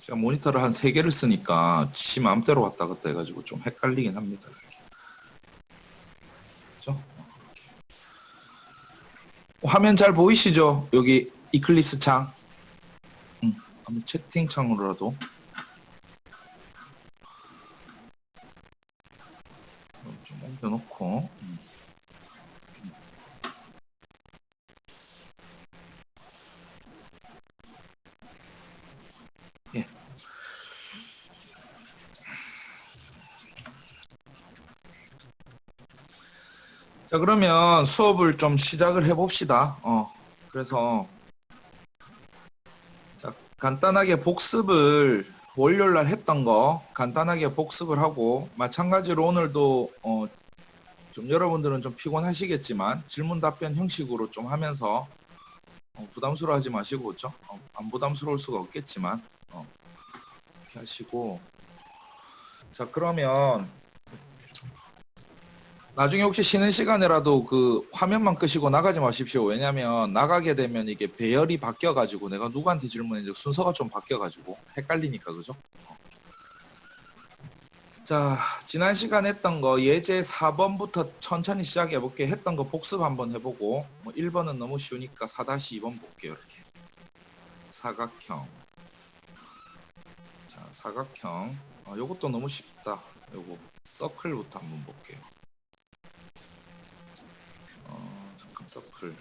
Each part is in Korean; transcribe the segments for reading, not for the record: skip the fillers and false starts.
제가 모니터를 한 3개를 쓰니까 지 마음대로 왔다 갔다 해가지고 좀 헷갈리긴 합니다. 그렇죠? 화면 잘 보이시죠? 여기 이클립스 창. 한번 채팅창으로라도 좀 옮겨놓고. 예. 자, 그러면 수업을 좀 시작을 해봅시다. 그래서 자, 간단하게 복습을 월요일날 했던 거 간단하게 복습을 하고, 마찬가지로 오늘도 좀 여러분들은 좀 피곤하시겠지만 질문 답변 형식으로 좀 하면서 부담스러워하지 마시고, 그렇죠? 안 부담스러울 수가 없겠지만 이렇게 하시고. 자, 그러면 나중에 혹시 쉬는 시간이라도 그 화면만 끄시고 나가지 마십시오. 왜냐면 나가게 되면 이게 배열이 바뀌어가지고 내가 누구한테 질문했는지 순서가 좀 바뀌어가지고 헷갈리니까, 그죠? 자, 지난 시간 했던 거 예제 4번부터 천천히 시작해 볼게요. 했던 거 복습 한번 해보고, 1번은 너무 쉬우니까 4-2번 볼게요. 이렇게 사각형. 자, 사각형. 요것도 너무 쉽다. 요거 서클부터 한번 볼게요. 잠깐 서클.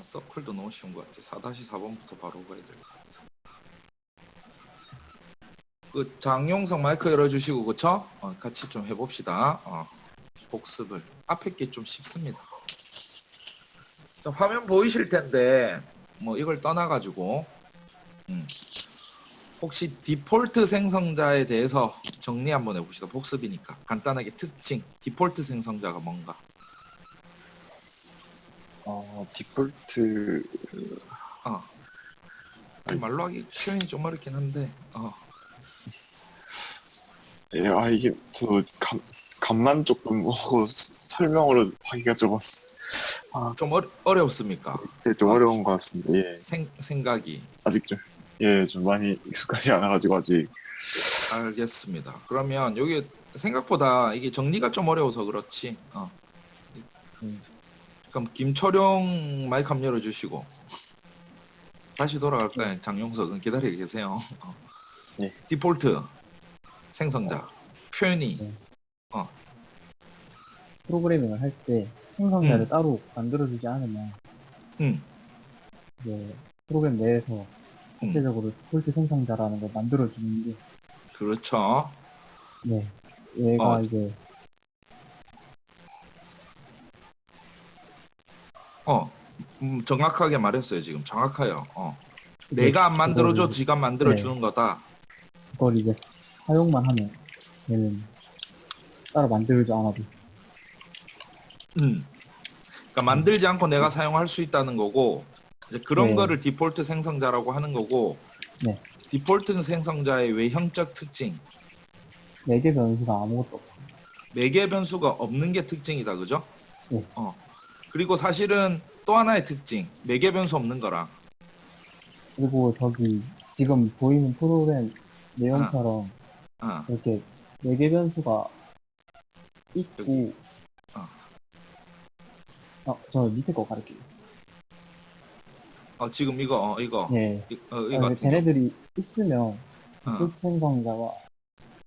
서클도 너무 쉬운 것 같아. 4-4번부터 바로 가야 될 것 같아. 그 장용석 마이크 열어주시고, 그쵸? 같이 좀 해봅시다. 복습을. 앞에 게 좀 쉽습니다. 자, 화면 보이실 텐데 뭐 이걸 떠나가지고 혹시 디폴트 생성자에 대해서 정리 한번 해봅시다. 복습이니까 간단하게 특징, 디폴트 생성자가 뭔가. 디폴트 말로 하기 표현이 좀 어렵긴 한데 예, 이게 감만 조금 보고 설명으로 하기가 좀 어렵습니까? 좀 어려운 것 같습니다. 예. 생각이 아직 좀 많이 익숙하지 않아가지고 아직. 알겠습니다. 그러면 여기 생각보다 이게 정리가 좀 어려워서 그렇지. 그럼 김철용 마이크 한번 열어주시고 다시 돌아갈까요? 장용석은 기다리고 계세요. 네. 디폴트 생성자 표현이 프로그래밍을 할 때 생성자를 따로 만들어주지 않으면 이제 프로그램 내에서 자체적으로 디폴트 생성자라는 걸 만들어주는데, 그렇죠. 네, 얘가 이제 정확하게 말했어요. 지금 정확해요. 내가 안 만들어줘, 지가 만들어주는 거다. 그걸 이제 사용만 하면 얘는 따로 만들지 않아도. 그러니까 만들지 않고 내가 사용할 수 있다는 거고, 이제 그런 네. 거를 디폴트 생성자라고 하는 거고. 네. 디폴트 생성자의 외형적 특징. 매개 변수가 아무것도 없어요. 매개 변수가 없는 게 특징이다, 그죠? 네. 그리고 사실은 또 하나의 특징, 매개 변수 없는 거랑. 그리고 저기 지금 보이는 프로그램 내용처럼 이렇게 매개 변수가 있고, 저 밑에 거 가르쳐요. 지금 이거 네. 이거 쟤네들이 있으면 디폴트 생성자가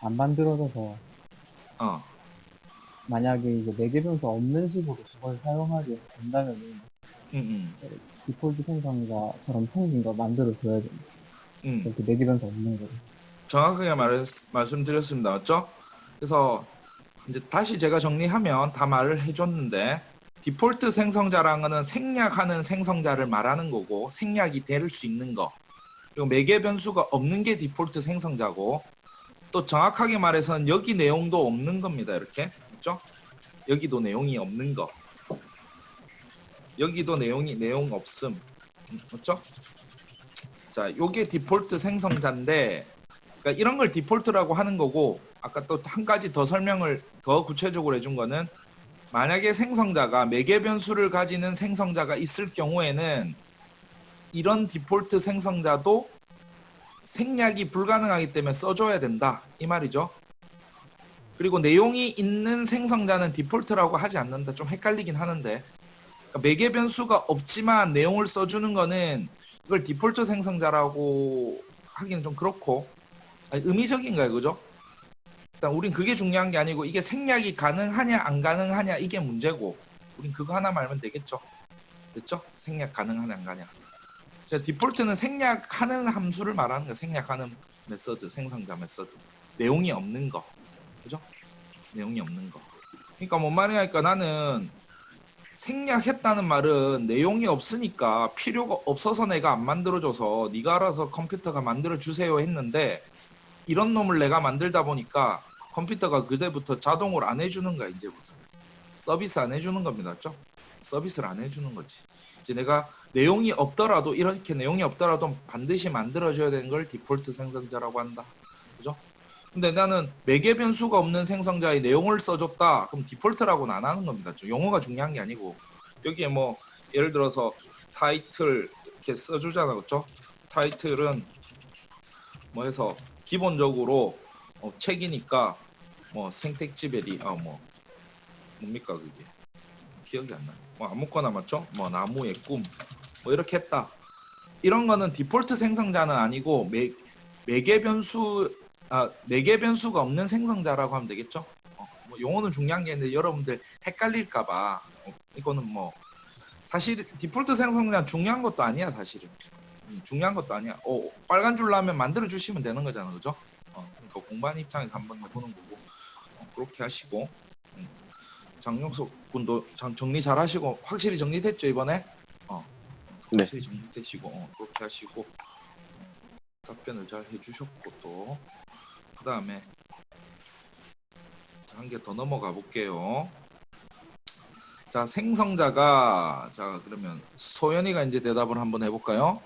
안 만들어져서 만약에 이제 매개 변수 없는 식으로 그걸 사용하게 된다면은 디폴트 생성자처럼 생긴 거 만들어줘야 됩니다. 이렇게 매개 변수 없는 거를. 정확하게 말씀드렸습니다. 맞죠? 그래서 이제 다시 제가 정리하면 다 말을 해줬는데, 디폴트 생성자라는 거는 생략하는 생성자를 말하는 거고, 생략이 될 수 있는 거. 그리고 매개 변수가 없는 게 디폴트 생성자고, 또 정확하게 말해서는 여기 내용도 없는 겁니다. 이렇게. 그렇죠? 여기도 내용이 없는 거. 여기도 내용 없음. 그렇죠? 자, 요게 디폴트 생성자인데, 그러니까 이런 걸 디폴트라고 하는 거고, 아까 또 한 가지 더 설명을 더 구체적으로 해준 거는, 만약에 생성자가 매개 변수를 가지는 생성자가 있을 경우에는 이런 디폴트 생성자도 생략이 불가능하기 때문에 써줘야 된다 이 말이죠. 그리고 내용이 있는 생성자는 디폴트라고 하지 않는다. 좀 헷갈리긴 하는데 그러니까 매개 변수가 없지만 내용을 써주는 거는 이걸 디폴트 생성자라고 하기는 좀 그렇고 아니, 의미적인가요, 그죠? 일단 우린 그게 중요한 게 아니고 이게 생략이 가능하냐 안 가능하냐 이게 문제고 우린 그거 하나 말면 되겠죠. 됐죠? 생략 가능하냐 안 가냐. 디폴트는 생략하는 함수를 말하는 거야. 생략하는 메서드, 생성자 메서드. 내용이 없는 거. 그죠? 내용이 없는 거. 그러니까 뭔 말이냐니까 나는 생략했다는 말은 내용이 없으니까 필요가 없어서 내가 안 만들어줘서 네가 알아서 컴퓨터가 만들어주세요 했는데 이런 놈을 내가 만들다 보니까 컴퓨터가 그때부터 자동으로 안 해주는 거야. 이제부터. 서비스 안 해주는 겁니다. 맞죠? 서비스를 안 해주는 거지. 이제 내가 내용이 없더라도 이렇게 내용이 없더라도 반드시 만들어줘야 되는 걸 디폴트 생성자라고 한다. 그죠? 근데 나는 매개 변수가 없는 생성자의 내용을 써줬다. 그럼 디폴트라고는 안 하는 겁니다. 용어가 중요한 게 아니고 여기에 뭐 예를 들어서 타이틀 이렇게 써주잖아. 그렇죠? 타이틀은 뭐 해서 기본적으로 책이니까 뭐 생택지 베리 뭐 뭡니까 그게 기억이 안 나. 뭐 아무거나 맞죠? 뭐 나무의 꿈 뭐 이렇게 했다. 이런 거는 디폴트 생성자는 아니고 매개 변수 매개 변수가 없는 생성자라고 하면 되겠죠? 뭐 용어는 중요한 게 있는데 여러분들 헷갈릴까봐 이거는 뭐 사실 디폴트 생성자 중요한 것도 아니야 사실은. 중요한 것도 아니야. 빨간 줄 나면 만들어 주시면 되는 거잖아, 그죠? 그러니까 공부하는 입장에서 한번 해보는 거고 그렇게 하시고 장용석 군도 정리 잘 하시고 확실히 정리됐죠 이번에? 네. 확실히 정리되시고 그렇게 하시고 답변을 잘 해주셨고 또 그 다음에 한 개 더 넘어가 볼게요. 자 생성자가 자 그러면 소연이가 이제 대답을 한번 해볼까요?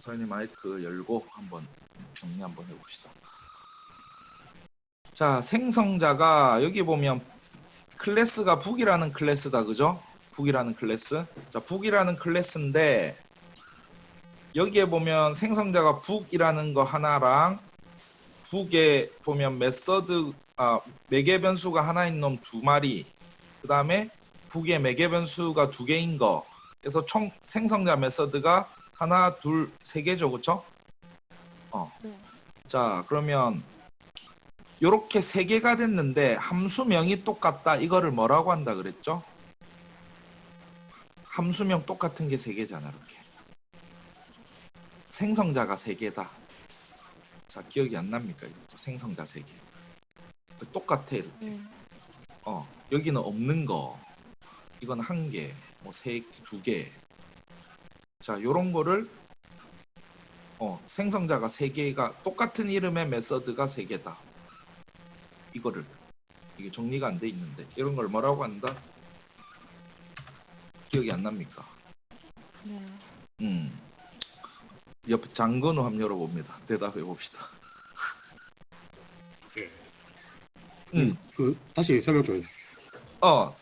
소연이 마이크 열고 한번 정리 한번 해봅시다. 자 생성자가 여기 보면 클래스가 북이라는 클래스다 그죠? 북이라는 클래스. 자 북이라는 클래스인데 여기에 보면 생성자가 북이라는 거 하나랑 북에 보면 메서드 매개 변수가 하나인 놈 두 마리 그 다음에 북에 매개 변수가 두 개인 거 그래서 총 생성자 메서드가 하나 둘 세 개죠 그쵸? 자 그러면 요렇게 세 개가 됐는데 함수명이 똑같다 이거를 뭐라고 한다 그랬죠? 함수명 똑같은 게 세 개잖아 이렇게 생성자가 세 개다. 자 기억이 안 납니까? 이것도 생성자 세 개 똑같아 이렇게. 여기는 없는 거 이건 한 개, 뭐 두 개. 자 요런 거를 생성자가 세 개가 똑같은 이름의 메서드가 세 개다. 이거를 이게 정리가 안 돼 있는데 이런 걸 뭐라고 한다? 기억이 안 납니까? 네. 옆에 장건우 한번 열어봅니다. 대답해 봅시다. 네. 다시 설명 좀 해주십시오.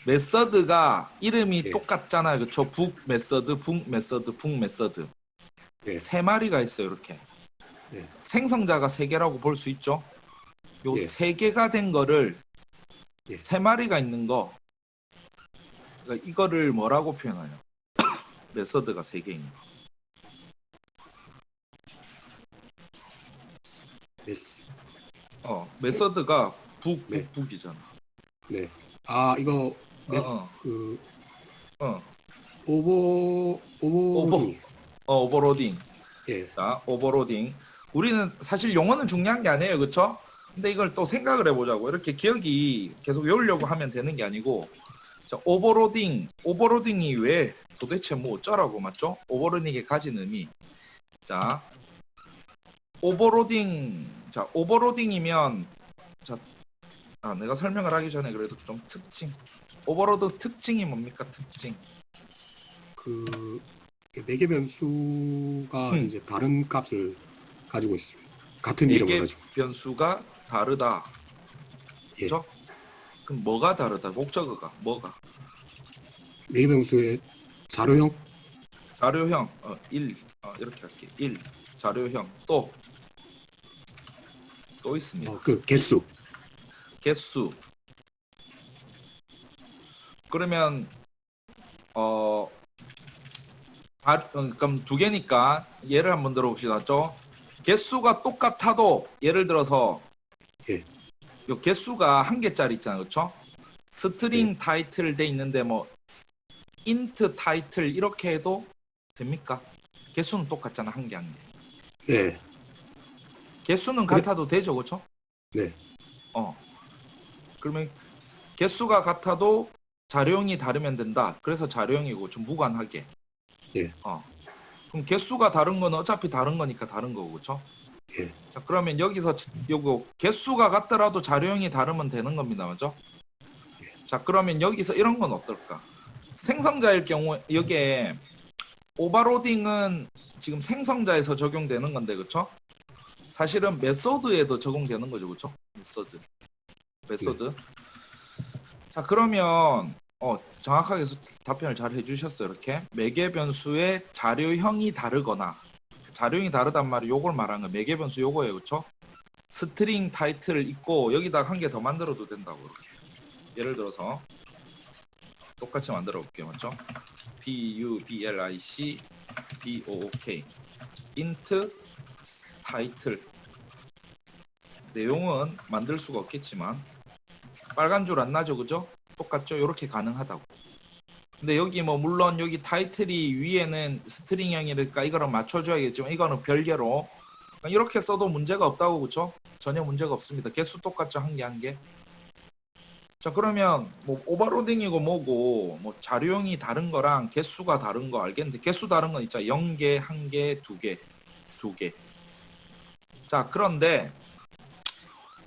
메서드가 이름이 네. 똑같잖아요. 그쵸? 북 메서드, 북 메서드, 북 메서드. 네. 세 마리가 있어요. 이렇게. 네. 생성자가 세 개라고 볼 수 있죠? 요 예. 세 개가 된 거를 예. 세 마리가 있는 거 그러니까 이거를 뭐라고 표현하냐? 메서드가 세 개인 거. 메서드가 네. 북이잖아. 네. 이거 오버로딩. 예. 자, 오버로딩. 우리는 사실 용어는 중요한 게 아니에요, 그렇죠? 근데 이걸 또 생각을 해보자고. 이렇게 기억이 계속 외우려고 하면 되는 게 아니고, 자, 오버로딩이 왜 도대체 뭐 어쩌라고 맞죠? 오버로딩이 가진 의미. 자, 오버로딩이면 내가 설명을 하기 전에 그래도 좀 특징. 오버로드 특징이 뭡니까? 특징. 매개 변수가 이제 다른 값을 가지고 있습니다. 같은 이름을 가지고. 변수가 다르다. 예. 그죠? 그럼 뭐가 다르다? 목적어가 뭐가? 매개 변수의 자료형? 자료형 1 이렇게 할게. 1 자료형 또 있습니다. 그 개수. 개수. 그러면 그럼 두 개니까 예를 한번 들어봅시다. 개수가 똑같아도 예를 들어서 예. 요 개수가 한 개짜리 있잖아요. 그렇죠? 스트링 예. 타이틀 돼 있는데 뭐 인트 타이틀 이렇게 해도 됩니까? 개수는 똑같잖아. 한 개 한 개. 네. 개수는 그래? 같아도 되죠. 그렇죠? 네. 그러면 개수가 같아도 자료형이 다르면 된다. 그래서 자료형이고 좀 무관하게. 예. 그럼 개수가 다른 건 어차피 다른 거니까 다른 거고, 그렇죠? 예. 자, 그러면 여기서 요거 개수가 같더라도 자료형이 다르면 되는 겁니다, 맞죠? 자, 그러면 여기서 이런 건 어떨까? 생성자일 경우 여기에 오버로딩은 지금 생성자에서 적용되는 건데, 그렇죠? 사실은 메소드에도 적용되는 거죠, 그렇죠? 메소드. 자, 그러면 정확하게 답변을 잘 해주셨어요. 이렇게 매개 변수의 자료형이 다르거나 자료형이 다르단 말이 요걸 말하는 거예요. 매개 변수 요거예요, 그렇죠? 스트링 타이틀을 있고 여기다 한 개 더 만들어도 된다고. 이렇게 예를 들어서 똑같이 만들어 볼게요, 맞죠? public book int 타이틀 내용은 만들 수가 없겠지만 빨간 줄 안 나죠, 그죠? 똑같죠? 이렇게 가능하다고. 근데 여기 뭐 물론 여기 타이틀이 위에는 스트링형이니까 이거를 맞춰줘야겠지만 이거는 별개로 이렇게 써도 문제가 없다고, 그렇죠? 전혀 문제가 없습니다. 개수 똑같죠, 한 개 한 개. 자, 그러면 뭐 오버로딩이고 뭐고 뭐 자료형이 다른 거랑 개수가 다른 거 알겠는데 개수 다른 건 있잖아. 0개, 1개, 2개, 2개. 자, 그런데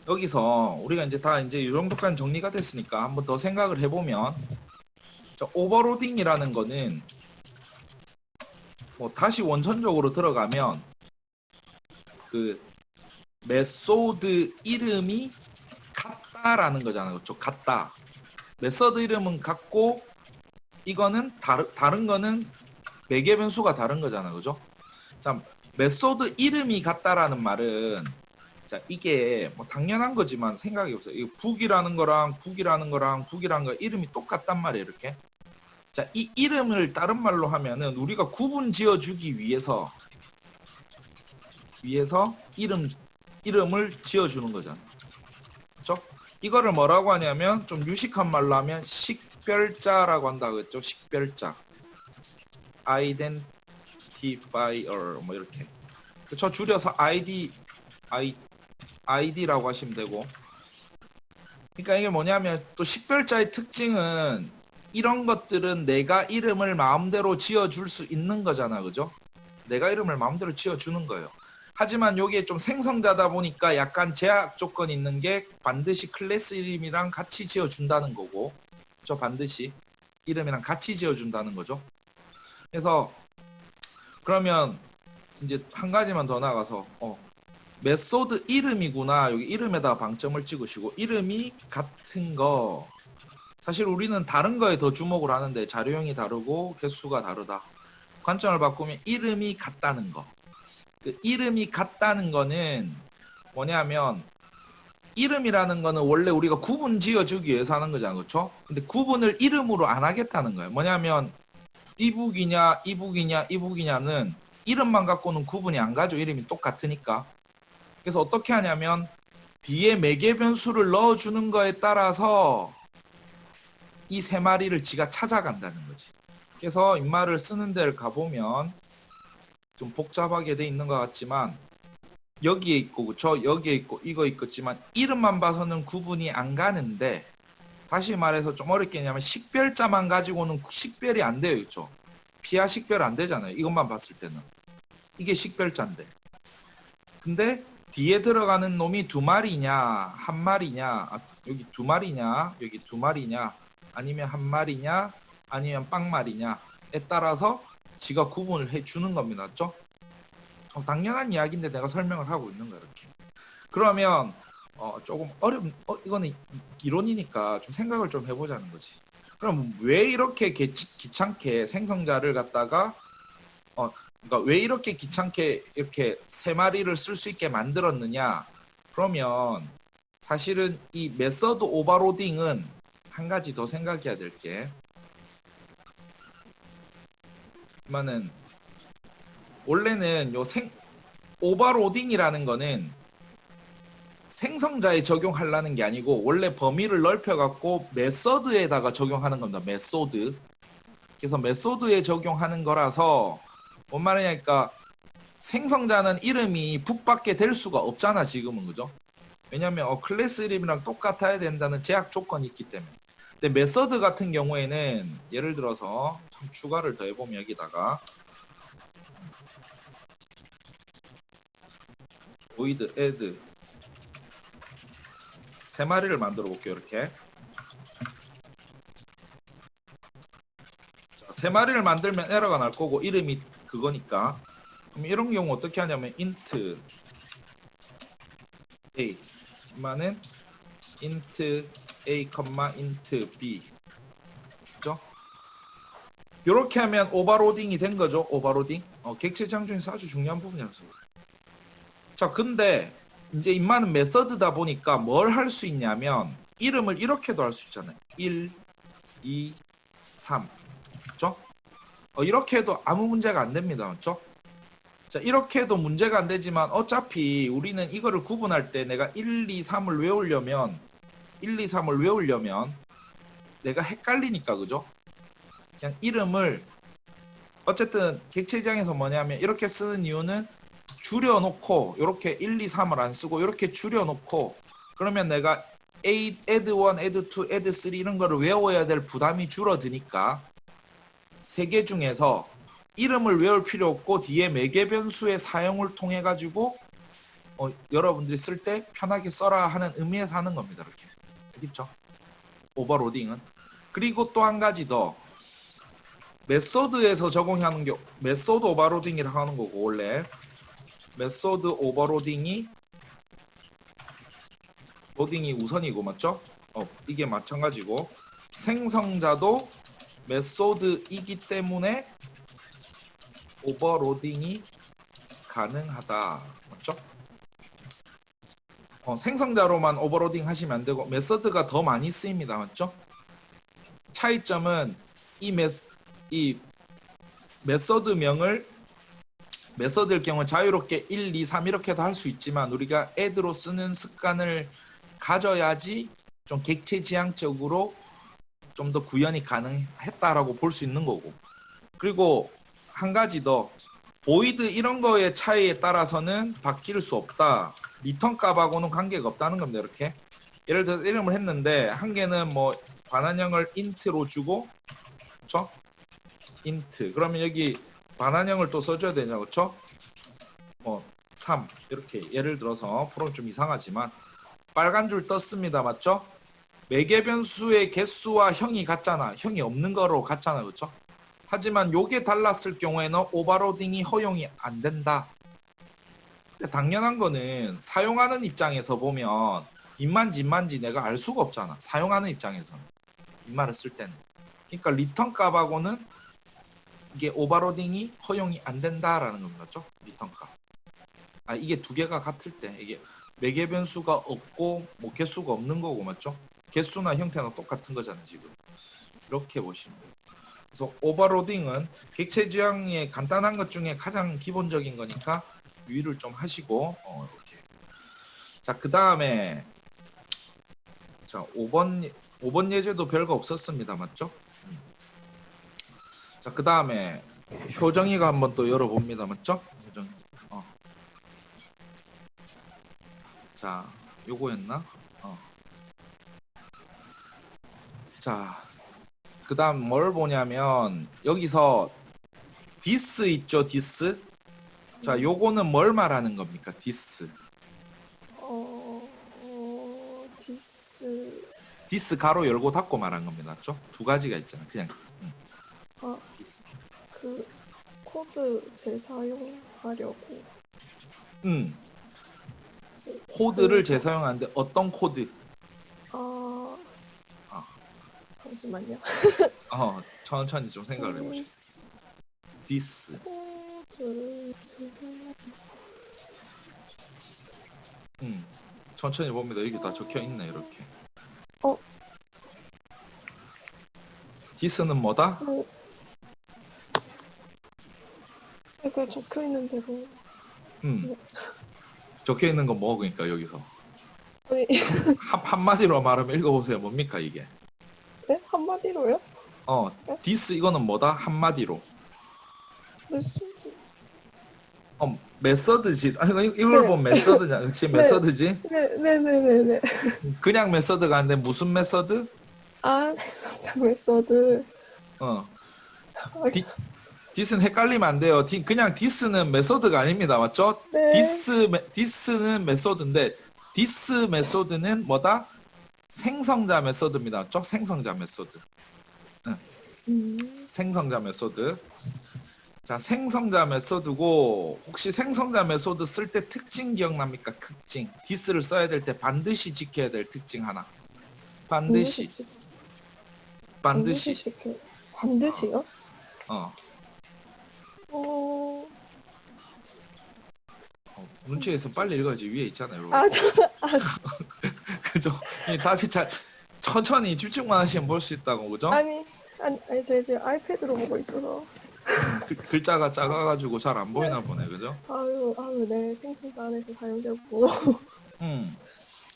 여기서 우리가 이제 다 이제 이 정도까지 정리가 됐으니까 한번 더 생각을 해보면 오버로딩이라는 거는 뭐 다시 원천적으로 들어가면 그 메소드 이름이 같다라는 거잖아요. 그렇죠? 같다. 메서드 이름은 같고 이거는 다른 거는 매개 변수가 다른 거잖아요. 그죠? 자, 메소드 이름이 같다라는 말은 자, 이게 뭐 당연한 거지만 생각해 보세요. 이 북이라는 거랑 거 이름이 똑같단 말이에요, 이렇게. 자, 이 이름을 다른 말로 하면은 우리가 구분 지어 주기 위해서 이름을 지어 주는 거잖아. 그렇죠? 이거를 뭐라고 하냐면 좀 유식한 말로 하면 식별자라고 한다고 했죠. 식별자. identifier 뭐 이렇게. 그렇죠? 줄여서 ID라고 하시면 되고. 그러니까 이게 뭐냐면 또 식별자의 특징은 이런 것들은 내가 이름을 마음대로 지어줄 수 있는 거잖아, 그죠? 내가 이름을 마음대로 지어주는 거예요. 하지만 이게 좀 생성자다 보니까 약간 제약 조건이 있는 게 반드시 클래스 이름이랑 같이 지어준다는 거고, 저 반드시 이름이랑 같이 지어준다는 거죠. 그래서 그러면 이제 한 가지만 더 나가서 메소드 이름이구나. 여기 이름에다 방점을 찍으시고 이름이 같은 거. 사실 우리는 다른 거에 더 주목을 하는데 자료형이 다르고 개수가 다르다. 관점을 바꾸면 이름이 같다는 거. 그 이름이 같다는 거는 뭐냐면 이름이라는 거는 원래 우리가 구분 지어주기 위해서 하는 거잖아요. 그렇죠? 근데 구분을 이름으로 안 하겠다는 거예요. 뭐냐면 이북이냐는 이름만 갖고는 구분이 안 가죠. 이름이 똑같으니까. 그래서 어떻게 하냐면 뒤에 매개 변수를 넣어주는 거에 따라서 이 세 마리를 지가 찾아간다는 거지. 그래서 이 말을 쓰는 데를 가보면 좀 복잡하게 돼 있는 것 같지만 여기에 있고 그쵸? 여기에 있고 이거 있겠지만 이름만 봐서는 구분이 안 가는데 다시 말해서 좀 어렵게 하냐면 식별자만 가지고는 식별이 안 돼요. 그쵸? 피하 식별 안 되잖아요. 이것만 봤을 때는. 이게 식별자인데. 근데 뒤에 들어가는 놈이 두 마리냐 한 마리냐 여기 두 마리냐 여기 두 마리냐 아니면 한 마리냐 아니면 빵마리냐에 따라서 지가 구분을 해주는 겁니다. 맞죠? 당연한 이야기인데 내가 설명을 하고 있는 거야. 이렇게. 그러면 조금 어려운 이거는 이론이니까 좀 생각을 좀 해보자는 거지. 그럼 왜 이렇게 귀찮게 생성자를 갖다가 그러니까 왜 이렇게 귀찮게 이렇게 세 마리를 쓸 수 있게 만들었느냐? 그러면 사실은 이 메서드 오버로딩은 한 가지 더 생각해야 될 게, 그러면은 원래는 오버로딩이라는 거는 생성자에 적용하려는 게 아니고 원래 범위를 넓혀갖고 메서드에다가 적용하는 겁니다. 메소드. 그래서 메소드에 적용하는 거라서 뭔 말이냐니까 생성자는 이름이 북밖에 될 수가 없잖아 지금은. 그죠? 왜냐면 클래스 이름이랑 똑같아야 된다는 제약 조건이 있기 때문에. 근데 메서드 같은 경우에는 예를 들어서 좀 추가를 더 해보면 여기다가 void add 세 마리를 만들어 볼게요. 이렇게 자, 세 마리를 만들면 에러가 날 거고 이름이 그거니까. 그럼 이런 경우 어떻게 하냐면 int a 만은 int a, int b. 그죠? 이렇게 하면 오버로딩이 된 거죠. 오버로딩. 객체 지향 중에서 아주 중요한 부분이라서. 자, 근데 이제 인마는 메서드다 보니까 뭘 할 수 있냐면 이름을 이렇게도 할 수 있잖아요. 1, 2, 3. 그죠? 이렇게 해도 아무 문제가 안 됩니다. 맞죠? 자, 이렇게 해도 문제가 안 되지만 어차피 우리는 이거를 구분할 때 내가 1, 2, 3을 외우려면 내가 헷갈리니까. 그죠? 그냥 이름을 어쨌든 객체 지향에서 뭐냐면 이렇게 쓰는 이유는 줄여놓고 이렇게 1, 2, 3을 안 쓰고 이렇게 줄여놓고 그러면 내가 add 1, add 2, add 3 이런 거를 외워야 될 부담이 줄어드니까 세 개 중에서 이름을 외울 필요 없고 뒤에 매개 변수의 사용을 통해 가지고 여러분들이 쓸 때 편하게 써라 하는 의미에서 하는 겁니다. 이렇게. 알겠죠? 오버로딩은. 그리고 또 한 가지 더. 메소드에서 적용하는 게 메소드 오버로딩이라고 하는 거고 원래 메소드 오버로딩이 로딩이 우선이고 맞죠? 이게 마찬가지고 생성자도 메소드이기 때문에 오버로딩이 가능하다. 맞죠? 생성자로만 오버로딩 하시면 안 되고 메소드가 더 많이 쓰입니다. 맞죠? 차이점은 이 메소드명을 메소드일 경우 자유롭게 1, 2, 3 이렇게도 할 수 있지만 우리가 add로 쓰는 습관을 가져야지 좀 객체 지향적으로 좀 더 구현이 가능했다라고 볼 수 있는 거고. 그리고 한 가지 더 void 이런 거의 차이에 따라서는 바뀔 수 없다. 리턴 값하고는 관계가 없다는 겁니다. 이렇게 예를 들어서 이름을 했는데 한 개는 뭐 반환형을 int로 주고 그렇죠? int 그러면 여기 반환형을 또 써줘야 되냐 그렇죠? 3 이렇게 예를 들어서 프로는 좀 이상하지만 빨간 줄 떴습니다. 맞죠? 매개 변수의 개수와 형이 같잖아. 형이 없는 거로 같잖아. 그렇죠? 하지만 요게 달랐을 경우에는 오버로딩이 허용이 안 된다. 근데 당연한 거는 사용하는 입장에서 보면 입만지 내가 알 수가 없잖아. 사용하는 입장에서는 입말을 쓸 때는. 그러니까 리턴 값하고는 이게 오버로딩이 허용이 안 된다라는 겁니다. 맞죠? 리턴 값. 이게 두 개가 같을 때 이게 매개 변수가 없고 뭐 개수가 없는 거고 맞죠? 개수나 형태는 똑같은 거잖아요. 지금. 이렇게 보시면 돼요. 그래서 오버로딩은 객체 지향의 간단한 것 중에 가장 기본적인 거니까 유의를 좀 하시고 이렇게. 자, 그다음에 자, 5번 예제도 별거 없었습니다. 맞죠? 자, 그다음에 효정이가 한번 또 열어봅니다. 맞죠? 효정이. 자, 요거였나? 자, 그 다음 뭘 보냐면 여기서 this 있죠? this. 자, 요거는 뭘 말하는 겁니까? this. this 가로 열고 닫고 말한 겁니다. 맞죠? 두 가지가 있잖아. 그냥. 그 코드 재사용하려고. 코드를 재사용하는데 어떤 코드? 잠시만요. 천천히 좀 생각을 해보시죠. this. 천천히 봅니다. 여기 다 적혀 있네 이렇게. 어. 디스는 뭐다? 그 적혀 있는 대로. 적혀 있는 건 뭐 그러니까 여기서 아니, 한마디로 말하면 읽어보세요. 뭡니까 이게? 네? 한마디로요? 디스 이거는 뭐다? 한마디로. 네, 메서드지. 아니 이걸 네. 보면 메서드냐? 그렇지? 메서드지? 네네네네네. 그냥 메서드가 아닌데 무슨 메서드? 아, 장 메서드. 디스는 헷갈리면 안 돼요. 그냥 디스는 메소드가 아닙니다. 맞죠? 네. 디스는 메소드인데 디스 메소드는 뭐다? 생성자 메소드입니다. 맞죠? 생성자 메소드. 생성자 메소드. 자, 생성자 메소드고 혹시 생성자 메소드 쓸 때 특징 기억납니까? 특징. 디스를 써야 될 때 반드시 지켜야 될 특징 하나. 반드시. 반드시요? 눈치에서 빨리 읽어야지. 위에 있잖아요. 그죠? 이 답이 잘 천천히 집중만 하시면 볼 수 있다고, 그죠? 아니, 제가 지금 아이패드로 보고 있어서. 글자가 작아가지고 잘 안 보이나 보네, 그죠? 아유, 네, 생승가 안에서 사용되고.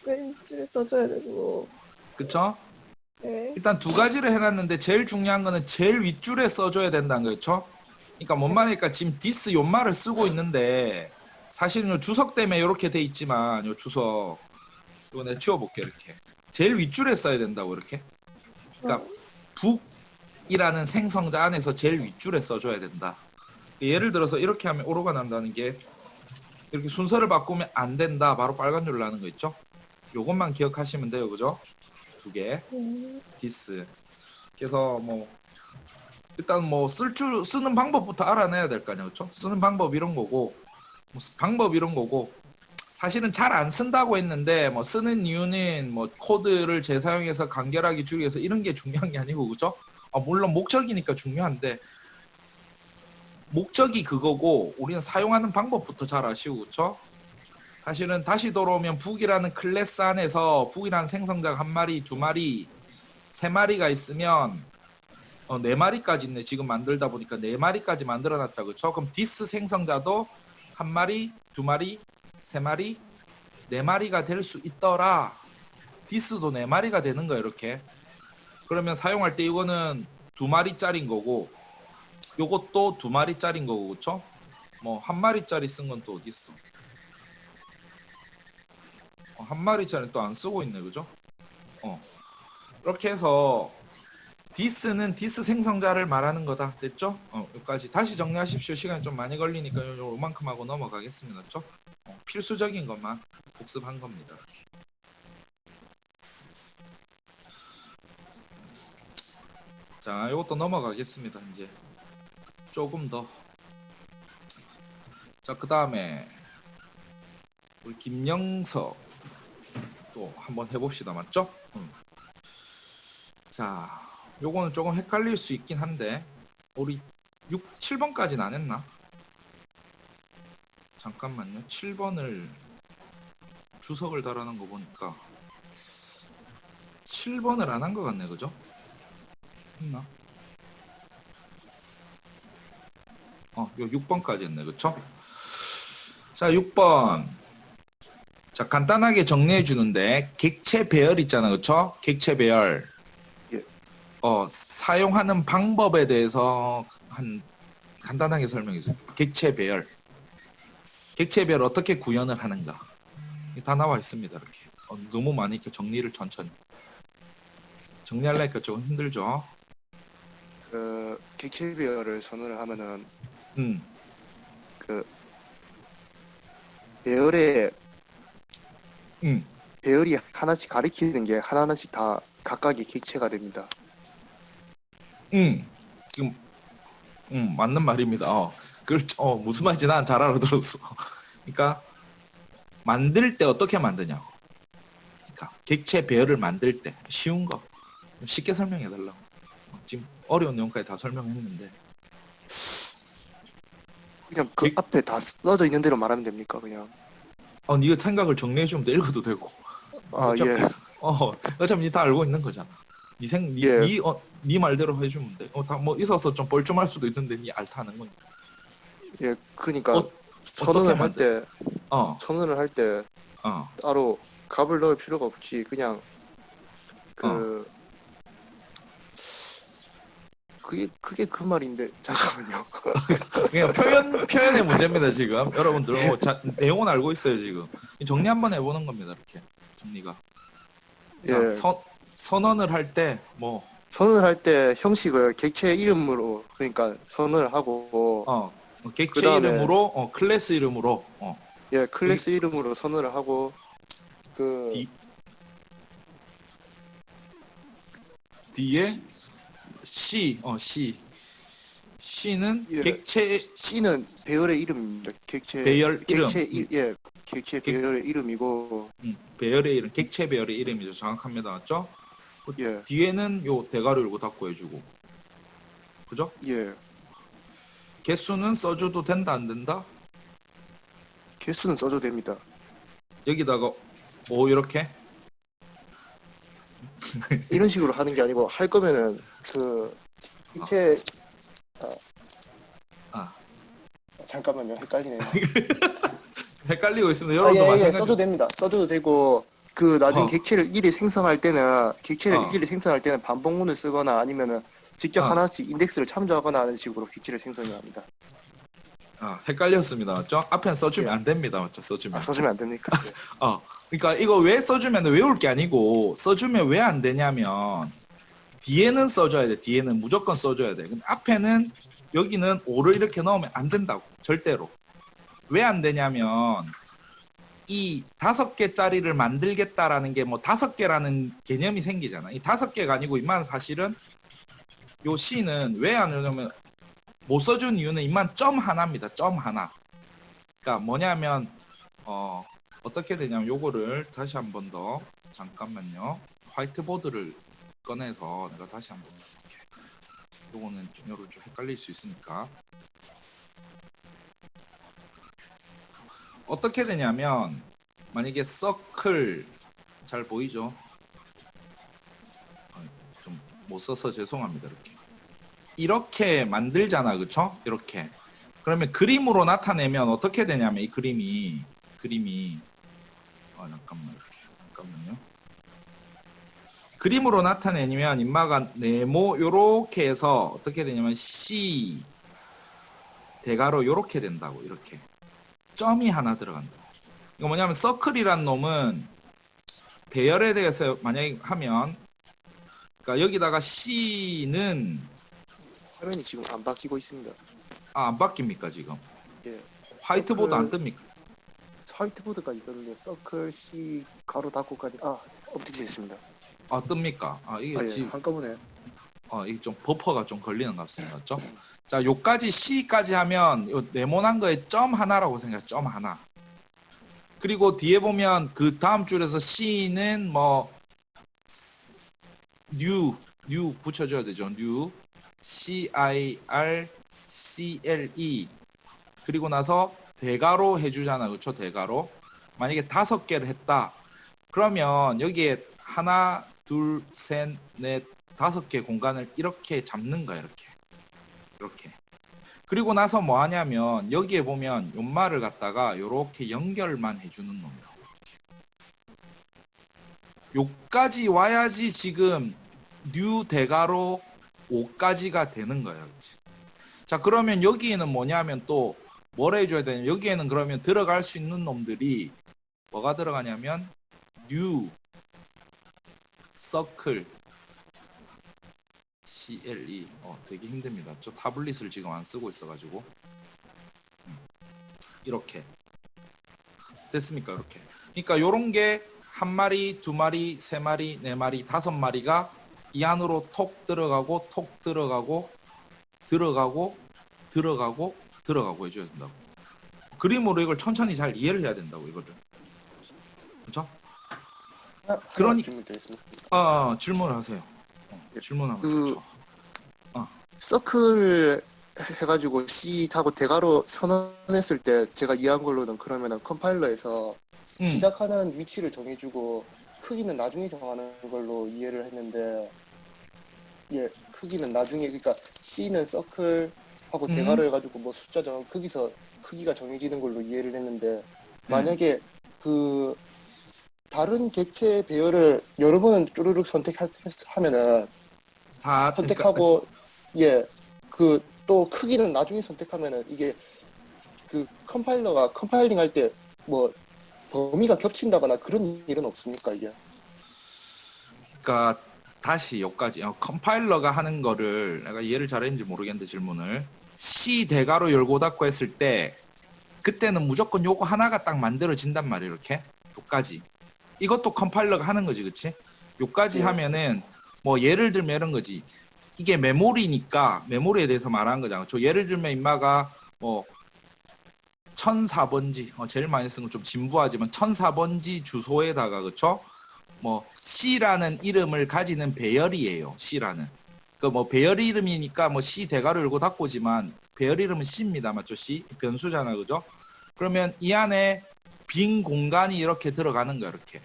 왼줄 써줘야 되고. 그쵸? 네. 일단 두 가지를 해놨는데 제일 중요한 거는 제일 윗줄에 써줘야 된다는 거죠. 그러니까 뭔 말이니까 지금 디스 요 말을 쓰고 있는데 사실은 요 주석 때문에 이렇게 돼 있지만 요 주석 이거 내가 지워볼게 이렇게 제일 윗줄에 써야 된다고 이렇게. 그러니까 북이라는 생성자 안에서 제일 윗줄에 써줘야 된다. 예를 들어서 이렇게 하면 오로가 난다는 게 이렇게 순서를 바꾸면 안 된다. 바로 빨간 줄로 나는 거 있죠. 요것만 기억하시면 돼요, 그죠? 두 개. 디스. 그래서 뭐 일단 뭐 쓰는 방법부터 알아내야 될 거 아니야, 그렇죠? 쓰는 방법 이런 거고, 뭐 방법 이런 거고. 사실은 잘 안 쓴다고 했는데 뭐 쓰는 이유는 뭐 코드를 재사용해서 간결하게 주기 위해서 이런 게 중요한 게 아니고, 그죠? 물론 목적이니까 중요한데 목적이 그거고 우리는 사용하는 방법부터 잘 아시고, 그렇죠? 사실은 다시 돌아오면 북이라는 클래스 안에서 북이라는 생성자가 한 마리, 두 마리, 세 마리가 있으면 네 마리까지 있네. 지금 만들다 보니까 네 마리까지 만들어놨자, 그렇죠? 그럼 디스 생성자도 한 마리, 두 마리, 세 마리, 네 마리가 될 수 있더라. 디스도 네 마리가 되는 거예요, 이렇게. 그러면 사용할 때 이거는 두 마리짜리인 거고, 요것도 두 마리짜리인 거고, 그렇죠? 뭐 한 마리짜리 쓴 건 또 어디 있어? 한 마리짜리 또 안 쓰고 있네, 그죠? 이렇게 해서 디스는 디스 생성자를 말하는 거다. 됐죠? 여기까지 다시 정리하십시오. 시간이 좀 많이 걸리니까 요만큼 하고 넘어가겠습니다. 그죠? 필수적인 것만 복습한 겁니다. 자, 이것도 넘어가겠습니다. 이제 조금 더. 자, 그 다음에 우리 김영석 또 한번 해봅시다. 맞죠? 자, 요거는 조금 헷갈릴 수 있긴 한데 우리 7번까지는 안 했나? 잠깐만요. 7번을 주석을 달아놓은 거 보니까 7번을 안 한 것 같네. 그죠? 했나? 요 6번까지 했네. 그쵸? 자, 6번. 자, 간단하게 정리해 주는데 객체 배열 있잖아. 그쵸? 객체 배열. 사용하는 방법에 대해서 간단하게 설명해 주세요. 객체 배열. 객체 배열 어떻게 구현을 하는가. 다 나와 있습니다. 이렇게. 너무 많으니까 정리를 천천히. 정리하려니까 조금 힘들죠. 그 객체 배열을 선언을 하면은 그 배열에 배열이 하나씩 가리키는 게 하나하나씩 다 각각의 객체가 됩니다. 지금 맞는 말입니다. 그걸 무슨 말인지 난 잘 알아들었어. 그러니까 만들 때 어떻게 만드냐고. 그러니까 객체 배열을 만들 때 쉬운 거 쉽게 설명해 달라고. 지금 어려운 내용까지 다 설명했는데 그냥 그 앞에 다 써져 있는 대로 말하면 됩니까? 그냥. 네가 생각을 정리해주면 돼. 읽어도 되고. 아, 어차피, 예. 어차피 니 다 알고 있는 거잖아. 예. 니 말대로 해주면 돼. 다 뭐 있어서 좀 뻘쭘할 수도 있는데 니 알타는 거니까. 예. 그러니까 어떻게 선언을 할 때 어, 선언을 할 때 어. 따로 값을 넣을 필요가 없이 그냥 그 그게 그 말인데 잠깐만요. 그냥 표현의 문제입니다 지금. 여러분들 내용은 알고 있어요 지금. 정리 한번 해보는 겁니다 이렇게 정리가. 예. 선언을 할 때 뭐 선언을 할 때 형식을 객체 이름으로 그러니까 선언을 하고 객체 그다음에- 이름으로 클래스 이름으로 예 클래스 이름으로 선언을 하고 그 D- 뒤에 C는 예. 객체 C는 배열의 이름입니다. 객체 배열 이름. 객체 배열의 이름이고 배열의 이름, 객체 배열의 이름이죠. 정확합니다. 맞죠? 예 뒤에는 요 대괄호 열고 닫고 해주고, 그죠? 예. 개수는 써줘도 된다 안 된다? 개수는 써도 됩니다. 여기다가 이렇게 이런 식으로 하는 게 아니고 할 거면은 그 객체 아. 잠깐만요 헷갈리네요. 헷갈리고 있습니다. 여러분도 예, 마찬가지. 써도 됩니다. 써도 되고 그 나중에 어. 객체를 일일이 생성할 때는 어. 반복문을 쓰거나 아니면은 직접 어. 하나씩 인덱스를 참조하거나 하는 식으로 객체를 생성해야 합니다. 헷갈렸습니다. 맞죠? 앞엔 써주면 예. 안 됩니다. 맞죠? 써주면. 써주면 안 됩니까? 예. 그러니까 이거 왜 써주면 외울 게 아니고 써주면 왜 안 되냐면 뒤에는 써줘야 돼. 뒤에는 무조건 써줘야 돼. 근데 앞에는 여기는 5를 이렇게 넣으면 안 된다고. 절대로. 왜 안 되냐면 이 5개짜리를 만들겠다라는 게 뭐 5개라는 개념이 생기잖아. 이 5개가 아니고 이만 사실은 요 C는 왜 안 하냐면 못 써준 이유는 이만 점 하나입니다. 점 하나. 그러니까 뭐냐면 어떻게 되냐면 요거를 다시 한 번 더 잠깐만요. 화이트보드를 꺼내서 내가 다시 한번 이렇게 요거는 여러분 좀 헷갈릴 수 있으니까 어떻게 되냐면 만약에 서클 잘 보이죠? 좀 못 써서 죄송합니다. 이렇게 만들잖아, 그쵸? 이렇게. 그러면 그림으로 나타내면 어떻게 되냐면 이 그림이 잠깐만요. 그림으로 나타내면 인마가 네모 요렇게 해서 어떻게 되냐면 C 대괄호 요렇게 된다고. 이렇게 점이 하나 들어간다. 이거 뭐냐면 서클이란 놈은 배열에 대해서 만약에 하면 그러니까 여기다가 C는 화면이 지금 안 바뀌고 있습니다. 안 바뀝니까 지금? 예. 화이트보드 안 뜹니까? 화이트보드가 있거든요. 서클 C 가로 닫고까지 업데이트했습니다. 뜹니까? 이게 예. 지금 한꺼번에 이게 좀 버퍼가 좀 걸리는 것 같습니다. 맞죠? 자, 요까지 C까지 하면 요 네모난 거에 점 하나라고 생각해. 점 하나. 그리고 뒤에 보면 그 다음 줄에서 C는 뭐 new 붙여줘야 되죠. new CIRCLE 그리고 나서 대괄호 해주잖아. 그렇죠? 대괄호. 만약에 5개를 했다. 그러면 여기에 하나, 둘, 셋, 넷, 5개 공간을 이렇게 잡는 거야. 이렇게. 그리고 나서 뭐 하냐면 여기에 보면 연말을 갖다가 요렇게 연결만 해주는 놈이야. 요까지 와야지 지금 뉴 대괄호 5까지가 되는 거예요. 자, 그러면 여기에는 뭐냐면 또 뭘 해줘야 되냐면 여기에는 그러면 들어갈 수 있는 놈들이 뭐가 들어가냐면 뉴 서클 CLE 되게 힘듭니다. 저 타블릿을 지금 안 쓰고 있어가지고 이렇게 됐습니까? 이렇게. 그러니까 요런 게 한 마리, 두 마리, 세 마리, 네 마리, 5마리가 이 안으로 톡 들어가고 톡 들어가고 해줘야 된다고. 그림으로 이걸 천천히 잘 이해를 해야 된다고 이거를. 그렇죠? 질문을 하세요. 질문하면 그 좋죠. 서클 해가지고 C 타고 대괄호 선언했을 때 제가 이해한 걸로는 그러면은 컴파일러에서 시작하는 위치를 정해주고 크기는 나중에 정하는 걸로 이해를 했는데 예 크기는 나중에 그러니까 C는 서클 하고 대괄호 해가지고 뭐 숫자 정한 거기서 크기가 정해지는 걸로 이해를 했는데 만약에 그 다른 객체 배열을 여러 번 쪼르륵 선택하면은 다 선택하고 예 그 또 크기는 나중에 선택하면은 이게 그 컴파일러가 컴파일링 할 때 뭐 범위가 겹친다거나 그런 일은 없습니까 이게? 그러니까 다시 여기까지 컴파일러가 하는 거를 내가 이해를 잘했는지 모르겠는데 질문을 C 대괄호 열고 닫고 했을 때 그때는 무조건 요거 하나가 딱 만들어진단 말이에요. 이렇게 요까지 이것도 컴파일러가 하는 거지, 그치? 요까지 하면은 뭐 예를 들면 이런 거지. 이게 메모리니까 메모리에 대해서 말하는 거잖아. 저 예를 들면 임마가 뭐 1004번지 제일 많이 쓴 건 좀 진부하지만 1004번지 주소에다가 그쵸? 뭐 C라는 이름을 가지는 배열이에요. C라는. 그 뭐 배열 이름이니까 뭐 C 대괄호 열고 닫고지만 배열 이름은 C입니다. 맞죠? C 변수잖아. 그죠? 그러면 이 안에 빈 공간이 이렇게 들어가는 거야. 이렇게.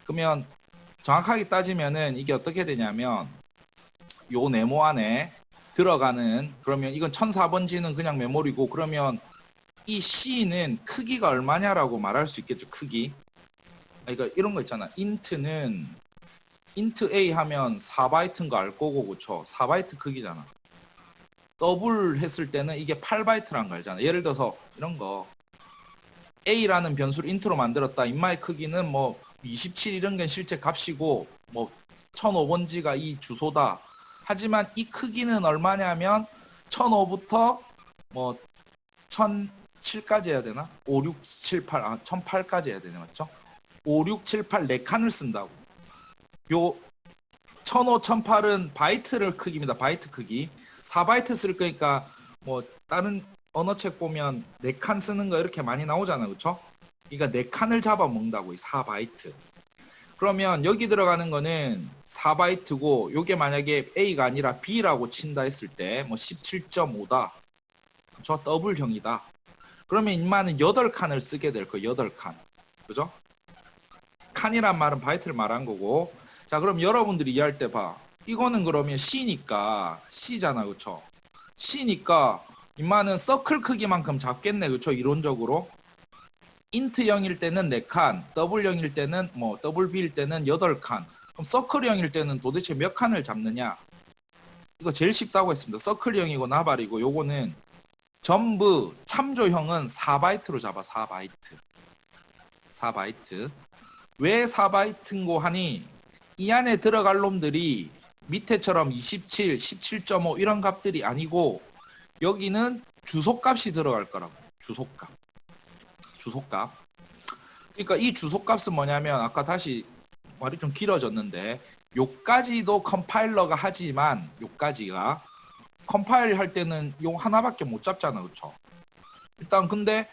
그러면 정확하게 따지면은 이게 어떻게 되냐면 요 네모 안에 들어가는 그러면 이건 1004번지는 그냥 메모리고 그러면 이 C는 크기가 얼마냐라고 말할 수 있겠죠. 크기. 그러니까 이런 거 있잖아. 인트는 인트 A 하면 4바이트인 거 알 거고 그쵸? 4바이트 크기잖아. 더블 했을 때는 이게 8바이트란 거 알잖아. 예를 들어서 이런 거 A라는 변수를 인트로 만들었다. 인마의 크기는 뭐 27 이런 게 실제 값이고 뭐 1005번지가 이 주소다. 하지만 이 크기는 얼마냐면 1005부터 뭐 1007까지 해야 되나? 5, 6, 7, 8, 1008까지 해야 되네. 맞죠? 5, 6, 7, 8 4칸을 쓴다고. 요 1005, 1008은 바이트를 크기입니다. 바이트 크기. 4바이트 쓸 거니까 뭐 다른 언어책 보면 4칸 쓰는 거 이렇게 많이 나오잖아. 그쵸? 그러니까 4칸을 잡아먹는다고. 이 4바이트. 그러면 여기 들어가는 거는 4바이트고 요게 만약에 A가 아니라 B라고 친다 했을 때 뭐 17.5다. 그쵸? 더블형이다. 그러면 인마는 8칸을 쓰게 될 거예요. 8칸. 그죠? 칸이란 말은 바이트를 말한 거고. 자, 그럼 여러분들이 이해할 때 봐. 이거는 그러면 C니까 C잖아. 그쵸? C니까 인마는 서클 크기만큼 잡겠네. 그쵸? 이론적으로. 인트 0일 때는 4칸, 더블 0일 때는 뭐 더블 B일 때는 8칸. 그럼 서클 0일 때는 도대체 몇 칸을 잡느냐? 이거 제일 쉽다고 했습니다. 서클 0이고 나발이고 요거는 전부 참조형은 4바이트로 잡아. 4바이트. 4바이트. 왜 4바이트인고 하니 이 안에 들어갈 놈들이 밑에처럼 27, 17.5 이런 값들이 아니고 여기는 주소값이 들어갈 거라고. 주소값. 주소값. 그러니까 이 주소값은 뭐냐면 아까 다시 말이 좀 길어졌는데 요까지도 컴파일러가 하지만 요까지가 컴파일 할 때는 요 하나밖에 못 잡잖아. 그쵸? 일단 근데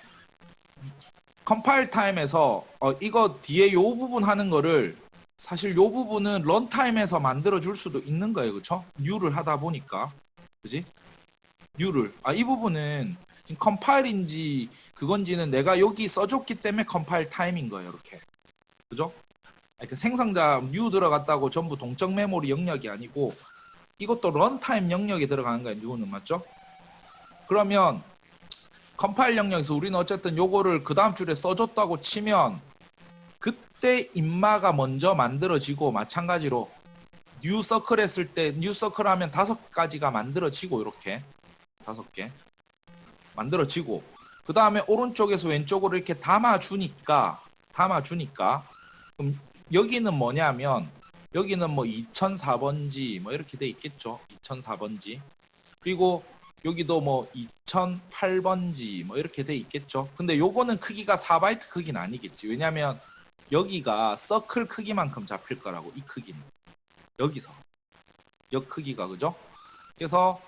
컴파일 타임에서 이거 뒤에 요 부분 하는 거를 사실 요 부분은 런타임에서 만들어 줄 수도 있는 거예요. 그쵸? 뉴를 하다 보니까. 그지? 뉴를. 이 부분은 지금 컴파일인지 그건지는 내가 여기 써줬기 때문에 컴파일 타임인 거예요. 이렇게. 그죠? 그러니까 생성자 뉴 들어갔다고 전부 동적 메모리 영역이 아니고 이것도 런타임 영역에 들어가는 거예요. 뉴는 맞죠? 그러면 컴파일 영역에서 우리는 어쨌든 요거를 그 다음 줄에 써줬다고 치면 그때 인마가 먼저 만들어지고 마찬가지로 뉴 서클 했을 때 뉴 서클 하면 5가지가 만들어지고 이렇게 5개 만들어지고 그 다음에 오른쪽에서 왼쪽으로 이렇게 담아주니까 그럼 여기는 뭐냐면 여기는 뭐 2004번지 뭐 이렇게 돼 있겠죠. 2004번지 그리고 여기도 뭐 2008번지 뭐 이렇게 돼 있겠죠. 근데 요거는 크기가 4바이트 크기는 아니겠지. 왜냐면 여기가 서클 크기만큼 잡힐 거라고. 이 크기는 여기서 역 크기가 그죠? 그래서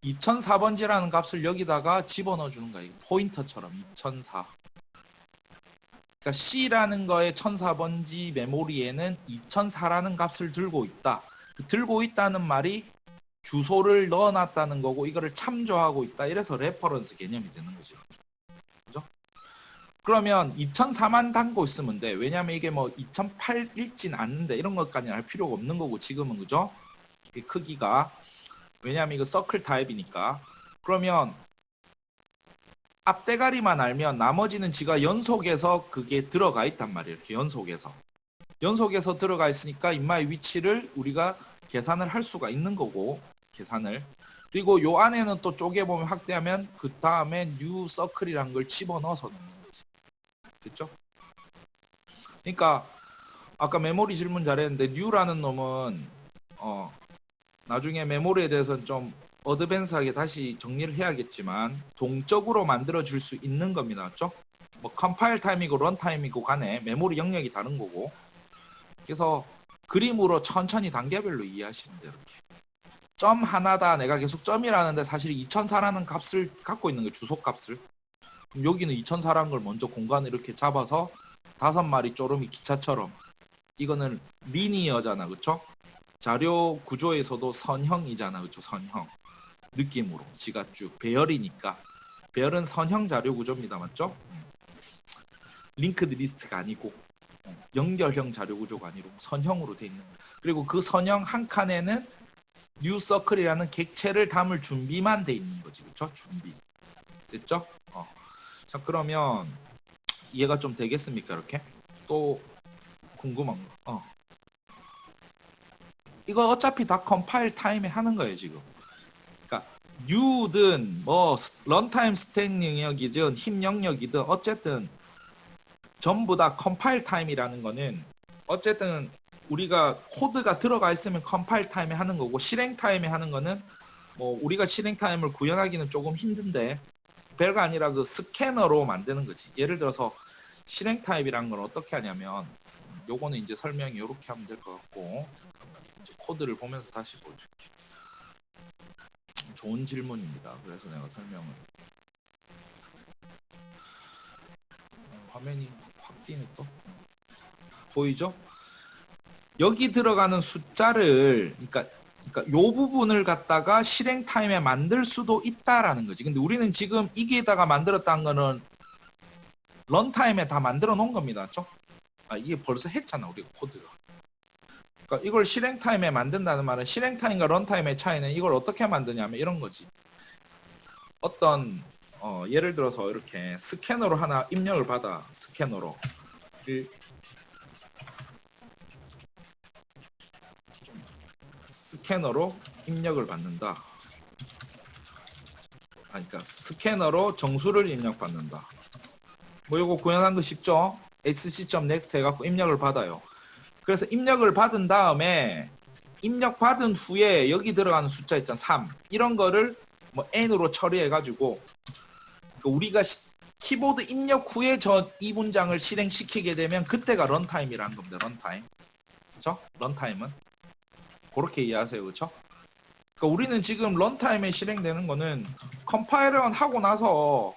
2004번지라는 값을 여기다가 집어넣어 주는 거야. 포인터처럼 2004. 그러니까 C라는 거에 1004번지 메모리에는 2004라는 값을 들고 있다. 그 들고 있다는 말이 주소를 넣어놨다는 거고 이거를 참조하고 있다. 이래서 레퍼런스 개념이 되는 거죠. 그죠? 그러면 2004만 담고 있으면 돼. 왜냐면 이게 뭐 2008 읽진 않는데 이런 것까지는 할 필요가 없는 거고 지금은 그죠? 이 크기가 왜냐면 이거 서클 타입이니까. 그러면 앞대가리만 알면 나머지는 지가 연속해서 그게 들어가 있단 말이에요. 이렇게 연속해서 들어가 있으니까 인마의 위치를 우리가 계산을 할 수가 있는 거고 계산을. 그리고 요 안에는 또 쪼개보면 확대하면 그 다음에 뉴 서클이라는 걸 집어넣어서 넣는 거지. 됐죠? 그러니까 아까 메모리 질문 잘했는데 뉴라는 놈은 나중에 메모리에 대해서는 좀 어드밴스하게 다시 정리를 해야겠지만 동적으로 만들어 줄 수 있는 겁니다. 맞죠? 뭐 컴파일 타임이고 런 타임이고 간에 메모리 영역이 다른 거고. 그래서 그림으로 천천히 단계별로 이해하시면 돼요. 이렇게. 점 하나다. 내가 계속 점이라는데 사실 2004라는 값을 갖고 있는 거예요. 주소 값을. 그럼 여기는 2004라는 걸 먼저 공간을 이렇게 잡아서 5마리 쪼르미 기차처럼. 이거는 리니어잖아. 그쵸? 자료 구조에서도 선형이잖아. 그쵸? 선형. 느낌으로. 지가 쭉. 배열이니까. 배열은 선형 자료 구조입니다. 맞죠? 링크드 리스트가 아니고 연결형 자료 구조가 아니고 선형으로 돼 있는 거예요. 그리고 그 선형 한 칸에는 뉴 서클이라는 객체를 담을 준비만 돼 있는 거지. 그렇죠? 준비. 됐죠? 자, 그러면 이해가 좀 되겠습니까? 이렇게? 또 궁금한 거. 이거 어차피 다 컴파일 타임에 하는 거예요, 지금. 그러니까 뉴든 뭐 런타임 스택 영역이든 힘 영역이든 어쨌든 전부 다 컴파일 타임이라는 거는 어쨌든 우리가 코드가 들어가 있으면 컴파일 타임에 하는 거고 실행 타임에 하는 거는 뭐 우리가 실행 타임을 구현하기는 조금 힘든데 별거 아니라 그 스캐너로 만드는 거지. 예를 들어서 실행 타입이라는 걸 어떻게 하냐면 요거는 이제 설명이 이렇게 하면 될 것 같고 이제 코드를 보면서 다시 보여줄게. 좋은 질문입니다. 그래서 내가 설명을 화면이 확 뛰네 또. 보이죠? 여기 들어가는 숫자를 그러니까 요 부분을 갖다가 실행 타임에 만들 수도 있다라는 거지. 근데 우리는 지금 이게다가 만들었다는 거는 런타임에 다 만들어 놓은 겁니다. 맞죠? 이게 벌써 했잖아, 우리 코드가. 그러니까 이걸 실행 타임에 만든다는 말은 실행 타임과 런타임의 차이는 이걸 어떻게 만드냐면 이런 거지. 어떤 예를 들어서 이렇게 스캐너로 하나 입력을 받아. 스캐너로. 스캐너로 입력을 받는다. 그러니까 스캐너로 정수를 입력받는다. 뭐 이거 구현한 거 쉽죠? sc.next 해갖고 입력을 받아요. 그래서 입력을 받은 다음에 입력 받은 후에 여기 들어가는 숫자 있잖아. 3 이런 거를 뭐 n으로 처리해가지고 그러니까 우리가 키보드 입력 후에 이 문장을 실행시키게 되면 그때가 런타임이라는 겁니다. 런타임. 그렇죠? 런타임은 그렇게 이해하세요. 그렇죠? 그러니까 우리는 지금 런타임에 실행되는 거는 컴파일은 하고 나서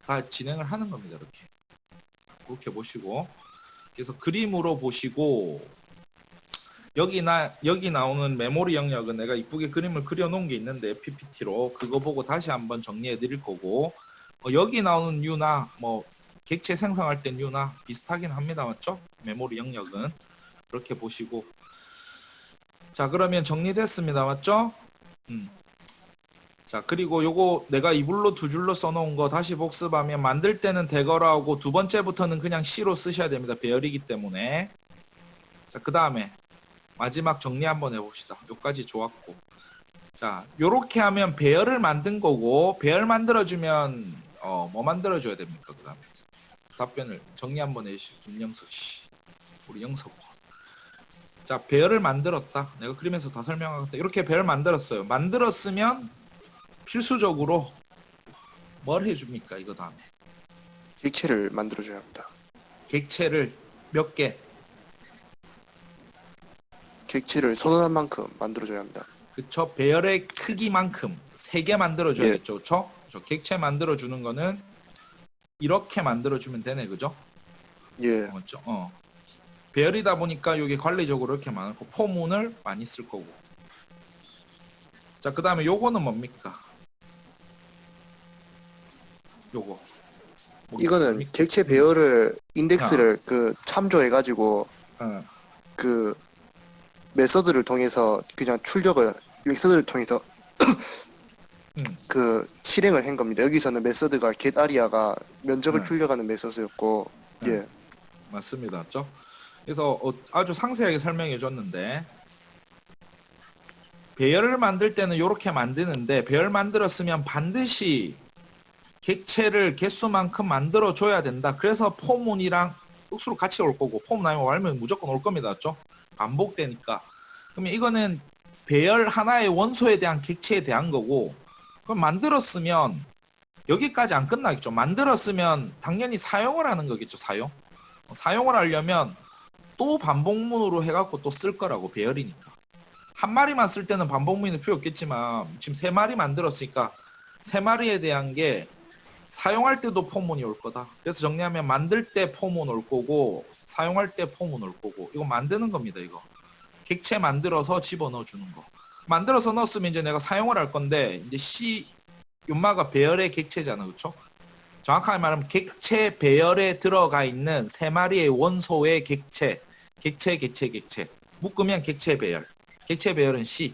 다 진행을 하는 겁니다. 이렇게. 그렇게 보시고 그래서 그림으로 보시고 여기 나오는 메모리 영역은 내가 이쁘게 그림을 그려놓은 게 있는데 PPT로 그거 보고 다시 한번 정리해 드릴 거고 여기 나오는 뉴나 뭐 객체 생성할 때 뉴나 비슷하긴 합니다. 맞죠? 메모리 영역은 그렇게 보시고 자 그러면 정리됐습니다. 맞죠? 자 그리고 요거 내가 이불로 2줄로 써놓은 거 다시 복습하면 만들 때는 대거로 하고 두 번째부터는 그냥 C로 쓰셔야 됩니다. 배열이기 때문에. 자 그 다음에 마지막 정리 한번 해봅시다. 요까지 좋았고 자 요렇게 하면 배열을 만든 거고 배열 만들어주면 뭐 만들어줘야 됩니까? 그 다음에 답변을 정리 한번 해주시죠. 김영석 씨 우리 영석 자 배열을 만들었다. 내가 그림에서 다 설명하겠다. 이렇게 배열 만들었어요. 만들었으면 필수적으로 뭘 해줍니까? 이거 다음에 객체를 만들어줘야 합니다. 객체를 몇 개? 객체를 선언한 만큼 만들어줘야 합니다. 그쵸? 배열의 크기만큼 3개 만들어줘야겠죠. 그쵸? 객체 만들어주는 거는 이렇게 만들어주면 되네. 그죠? 예. 맞죠? 배열이다 보니까 이게 관리적으로 이렇게 많고 포문을 많이 쓸 거고 자, 그 다음에 요거는 뭡니까? 요거. 이거는 뭡니까? 객체 배열을 인덱스를 그 참조해가지고 어. 그 메서드를 통해서 그냥 출력을 메서드를 통해서 그 실행을 한 겁니다. 여기서는 메서드가 getAria가 면적을 네. 출력하는 메서드였고 네. 예. 맞습니다. 맞죠? 그래서 아주 상세하게 설명해 줬는데 배열을 만들 때는 이렇게 만드는데 배열 만들었으면 반드시 객체를 개수만큼 만들어 줘야 된다. 그래서 포문이랑 억수로 같이 올 거고 포문 아니면 war면 무조건 올 겁니다. 맞죠? 반복되니까. 그러면 이거는 배열 하나의 원소에 대한 객체에 대한 거고 그럼 만들었으면 여기까지 안 끝나겠죠. 만들었으면 당연히 사용을 하는 거겠죠. 사용을 하려면 또 반복문으로 해갖고 또 쓸 거라고 배열이니까. 한 마리만 쓸 때는 반복문이 필요 없겠지만 지금 3마리 만들었으니까 3마리에 대한 게 사용할 때도 포문이 올 거다. 그래서 정리하면 만들 때 포문 올 거고 사용할 때 포문 올 거고 이거 만드는 겁니다. 이거 객체 만들어서 집어넣어 주는 거. 만들어서 넣었으면 이제 내가 사용을 할 건데 이제 C 윤마가 배열의 객체잖아, 그렇죠? 정확하게 말하면 객체 배열에 들어가 있는 3마리의 원소의 객체 묶으면 객체 배열. 객체 배열은 C.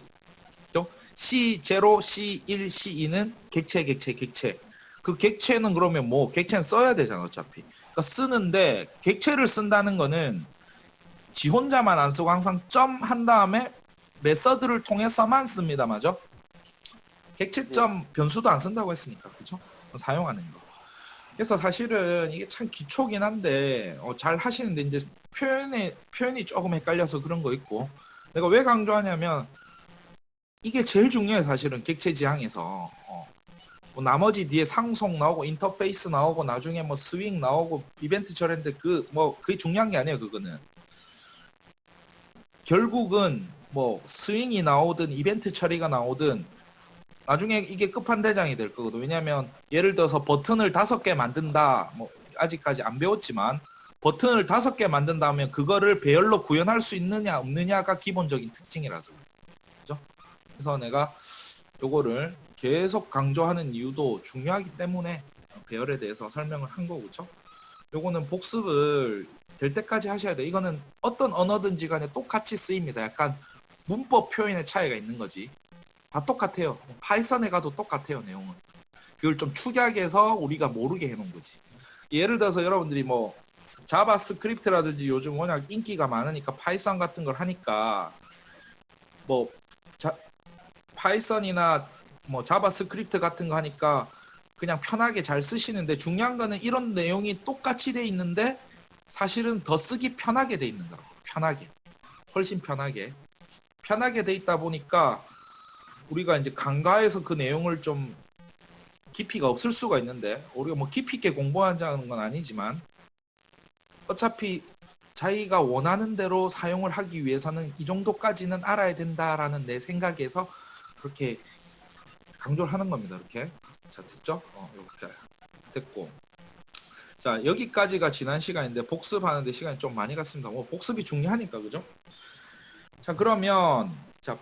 또 C0, C1, C2는 객체. 그 객체는 그러면 뭐 객체는 써야 되잖아, 어차피. 그러니까 쓰는데 객체를 쓴다는 거는 지 혼자만 안 쓰고 항상 점 한 다음에 메서드를 통해서만 씁니다, 맞죠? 객체점 변수도 안 쓴다고 했으니까, 그렇죠? 사용하는 거. 그래서 사실은 이게 참 기초긴 한데 잘 하시는데 이제 표현이 조금 헷갈려서 그런 거 있고 내가 왜 강조하냐면 이게 제일 중요해 사실은 객체 지향에서 뭐 나머지 뒤에 상속 나오고 인터페이스 나오고 나중에 뭐 스윙 나오고 이벤트 처리인데 그게 중요한 게 아니에요. 그거는 결국은 뭐 스윙이 나오든 이벤트 처리가 나오든 나중에 이게 끝판대장이 될 거거든. 왜냐하면 예를 들어서 버튼을 5개 만든다. 뭐 아직까지 안 배웠지만 버튼을 5개 만든다 하면 그거를 배열로 구현할 수 있느냐 없느냐가 기본적인 특징이라서 그렇죠? 그래서 내가 요거를 계속 강조하는 이유도 중요하기 때문에 배열에 대해서 설명을 한 거고 그렇죠? 요거는 복습을 될 때까지 하셔야 돼. 이거는 어떤 언어든지 간에 똑같이 쓰입니다. 약간 문법 표현의 차이가 있는 거지. 다 똑같아요. 파이썬에 가도 똑같아요, 내용은. 그걸 좀 축약해서 우리가 모르게 해놓은 거지. 예를 들어서 여러분들이 뭐 자바스크립트라든지 요즘 워낙 인기가 많으니까 파이썬 같은 걸 하니까 뭐 파이썬이나 뭐 자바스크립트 같은 거 하니까 그냥 편하게 잘 쓰시는데 중요한 거는 이런 내용이 똑같이 돼 있는데 사실은 더 쓰기 편하게 돼 있는 거라고. 편하게. 훨씬 편하게 돼 있다 보니까 우리가 이제 간과해서 그 내용을 좀 깊이가 없을 수가 있는데 우리가 뭐 깊이 있게 공부하자는 건 아니지만 어차피 자기가 원하는 대로 사용을 하기 위해서는 이 정도까지는 알아야 된다라는 내 생각에서 그렇게 강조를 하는 겁니다. 이렇게. 자, 됐죠? 이렇게 됐고. 자, 여기까지가 지난 시간인데 복습하는데 시간이 좀 많이 갔습니다. 뭐 복습이 중요하니까 그죠? 자, 그러면 자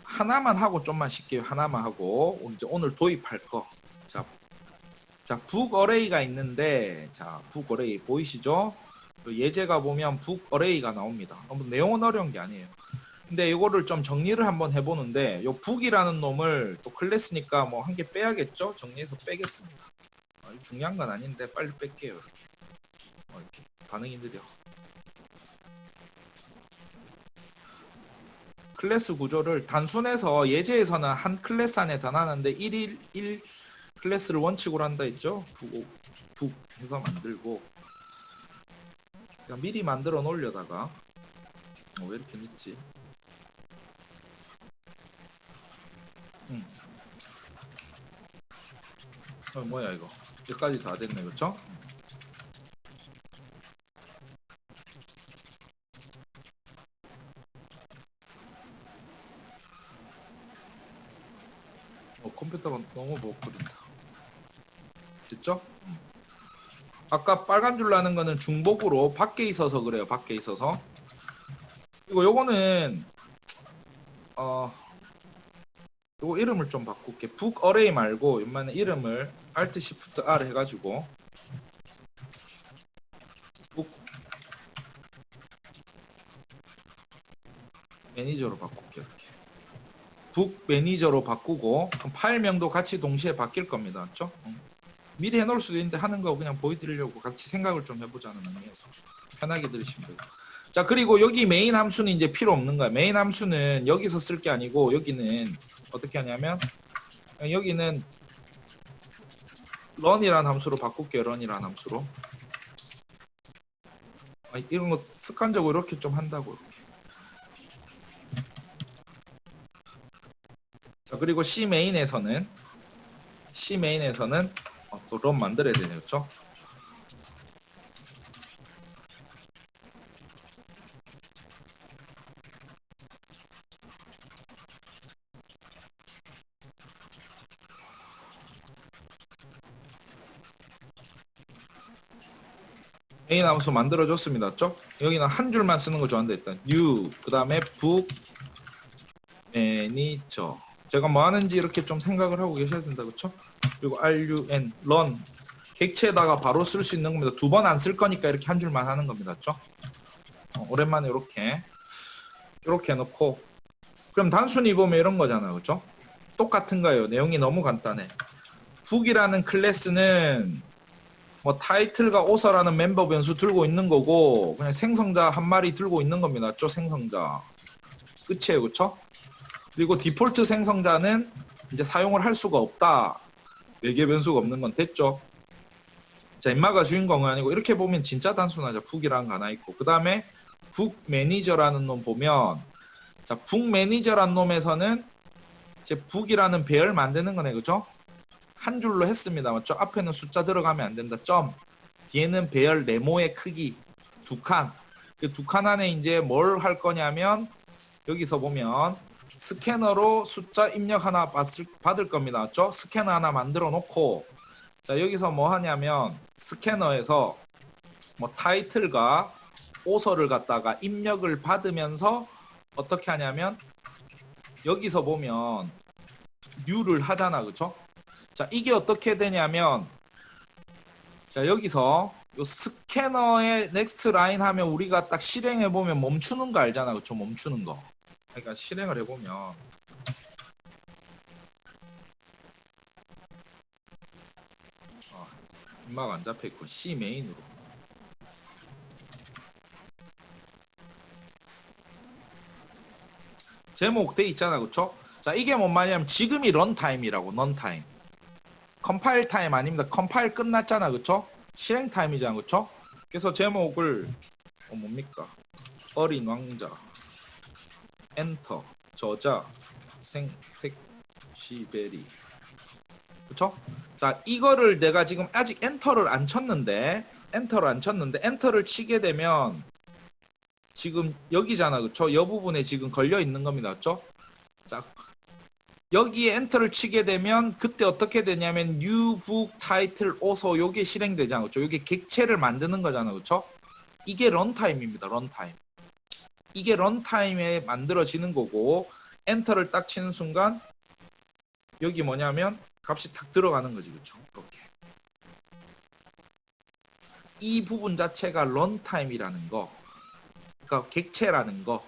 하나만 하고 좀만 쉴게요. 하나만 하고 이제 오늘 도입할 거. 자, 북 어레이가 있는데 자, 북 어레이 보이시죠? 예제가 보면 북 어레이가 나옵니다. 내용은 어려운 게 아니에요. 근데 이거를 좀 정리를 한번 해보는데 요 북이라는 놈을 또 클래스니까 뭐 한 개 빼야겠죠? 정리해서 빼겠습니다. 중요한 건 아닌데 빨리 뺄게요. 이렇게 반응이 느려. 클래스 구조를 단순해서 예제에서는 한 클래스 안에 다 나는데 1 클래스를 원칙으로 한다 했죠? 북 해서 만들고 그냥 미리 만들어 놓으려다가 왜 이렇게 늦지? 뭐야 이거 여기까지 다 됐네 그렇죠? 컴퓨터가 너무 못 그린다. 됐죠? 아까 빨간 줄 나는 거는 중복으로 밖에 있어서 그래요. 밖에 있어서. 그리고 요거는 요거 이름을 좀 바꿀게. 북 어레이 말고 이번에 이름을 Alt Shift R 해가지고 북 매니저로 바꿀게. 이렇게 북 매니저로 바꾸고 그럼 파일명도 같이 동시에 바뀔 겁니다. 맞죠? 미리 해놓을 수도 있는데 하는 거 그냥 보여드리려고 같이 생각을 좀 해보자는 의미에서 편하게 들으시면 돼요. 자, 그리고 여기 메인 함수는 이제 필요 없는 거야. 메인 함수는 여기서 쓸 게 아니고 여기는 어떻게 하냐면 여기는 run이라는 함수로 바꿀게요. run이라는 함수로. 이런 거 습관적으로 이렇게 좀 한다고. 이렇게. 자, 그리고 C 메인에서는 또 run 만들어야 되네요. 그렇죠? 메인 함수 만들어줬습니다. 맞죠? 여기는 한 줄만 쓰는 거 좋아하는데 일단 new 그 다음에 book manager 제가 뭐 하는지 이렇게 좀 생각을 하고 계셔야 된다. 그렇죠? 그리고 run run 객체에다가 바로 쓸 수 있는 겁니다. 두 번 안 쓸 거니까 이렇게 한 줄만 하는 겁니다. 맞죠? 오랜만에 이렇게 해놓고 그럼 단순히 보면 이런 거잖아요. 그렇죠? 똑같은 거예요. 내용이 너무 간단해. book이라는 클래스는 뭐 타이틀과 오서라는 멤버 변수 들고 있는 거고 그냥 생성자 한 마리 들고 있는 겁니다. 맞죠? 생성자 끝이에요. 그렇죠? 그리고 디폴트 생성자는 이제 사용을 할 수가 없다. 외계 변수가 없는 건 됐죠? 자, 인마가 주인공은 아니고 이렇게 보면 진짜 단순하죠. 북이라는 거 하나 있고 그 다음에 북 매니저라는 놈 보면 자, 북 매니저라는 놈에서는 이제 북이라는 배열 만드는 거네. 그죠? 한 줄로 했습니다. 맞죠? 앞에는 숫자 들어가면 안 된다. 점. 뒤에는 배열 네모의 크기 두 칸. 그 두 칸 안에 이제 뭘 할 거냐면 여기서 보면 스캐너로 숫자 입력 하나 받을 겁니다. 맞죠? 스캐너 하나 만들어 놓고 자, 여기서 뭐 하냐면 스캐너에서 뭐 타이틀과 오서를 갖다가 입력을 받으면서 어떻게 하냐면 여기서 보면 new를 하잖아. 그쵸? 자, 이게 어떻게 되냐면 자, 여기서 요 스캐너의 넥스트 라인 하면 우리가 딱 실행해 보면 멈추는 거 알잖아. 그쵸? 멈추는 거. 그러니까 실행을 해 보면 인마가 안 잡혀 있고 C 메인으로 제목 돼 있잖아. 그쵸? 자, 이게 뭔 말이냐면 지금이 런타임이라고. 런타임 컴파일 타임 아닙니다. 컴파일 끝났잖아. 그쵸? 실행 타임이잖아. 그쵸? 그래서 제목을 뭡니까? 어린 왕자 엔터 저자 시베리 그쵸? 자, 이거를 내가 지금 아직 엔터를 안 쳤는데 엔터를 치게 되면 지금 여기잖아. 그쵸? 이 부분에 지금 걸려 있는 겁니다. 그쵸? 자, 여기에 엔터를 치게 되면 그때 어떻게 되냐면 new book title also 요게 실행되잖아. 그쵸? 요게 객체를 만드는 거잖아. 그쵸? 이게 런타임입니다. 런타임. 이게 런타임에 만들어지는 거고 엔터를 딱 치는 순간 여기 뭐냐면 값이 탁 들어가는 거지. 그쵸? 이렇게. 이 부분 자체가 런타임이라는 거. 그러니까 객체라는 거.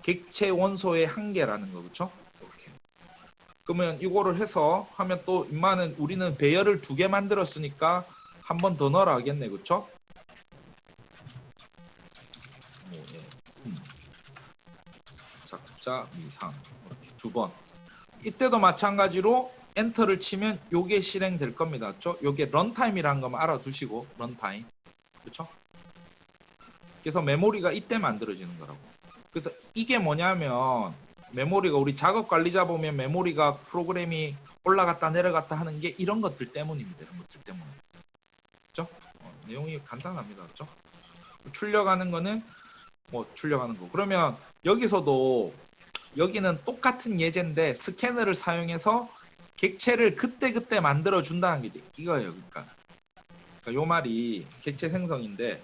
객체 원소의 한계라는 거. 그쵸? 이렇게. 그러면 이거를 해서 하면 또 인마는 우리는 배열을 2개 만들었으니까 한 번 더 넣어라 하겠네. 그쵸? 작자 미상 이렇게 2번. 이때도 마찬가지로 엔터를 치면 요게 실행될 겁니다. 그렇죠? 요게 런타임이라는 것만 알아두시고 런타임. 그렇죠? 그래서 메모리가 이때 만들어지는 거라고. 그래서 이게 뭐냐면 메모리가 우리 작업 관리자 보면 메모리가 프로그램이 올라갔다 내려갔다 하는 게 이런 것들 때문입니다. 이런 것들 때문에. 그렇죠? 내용이 간단합니다. 그렇죠? 출력하는 거는 뭐 출력하는 거. 그러면 여기서도 여기는 똑같은 예제인데 스캐너를 사용해서 객체를 그때그때 만들어 준다는 게 이거예요. 그러니까 요 말이 객체 생성인데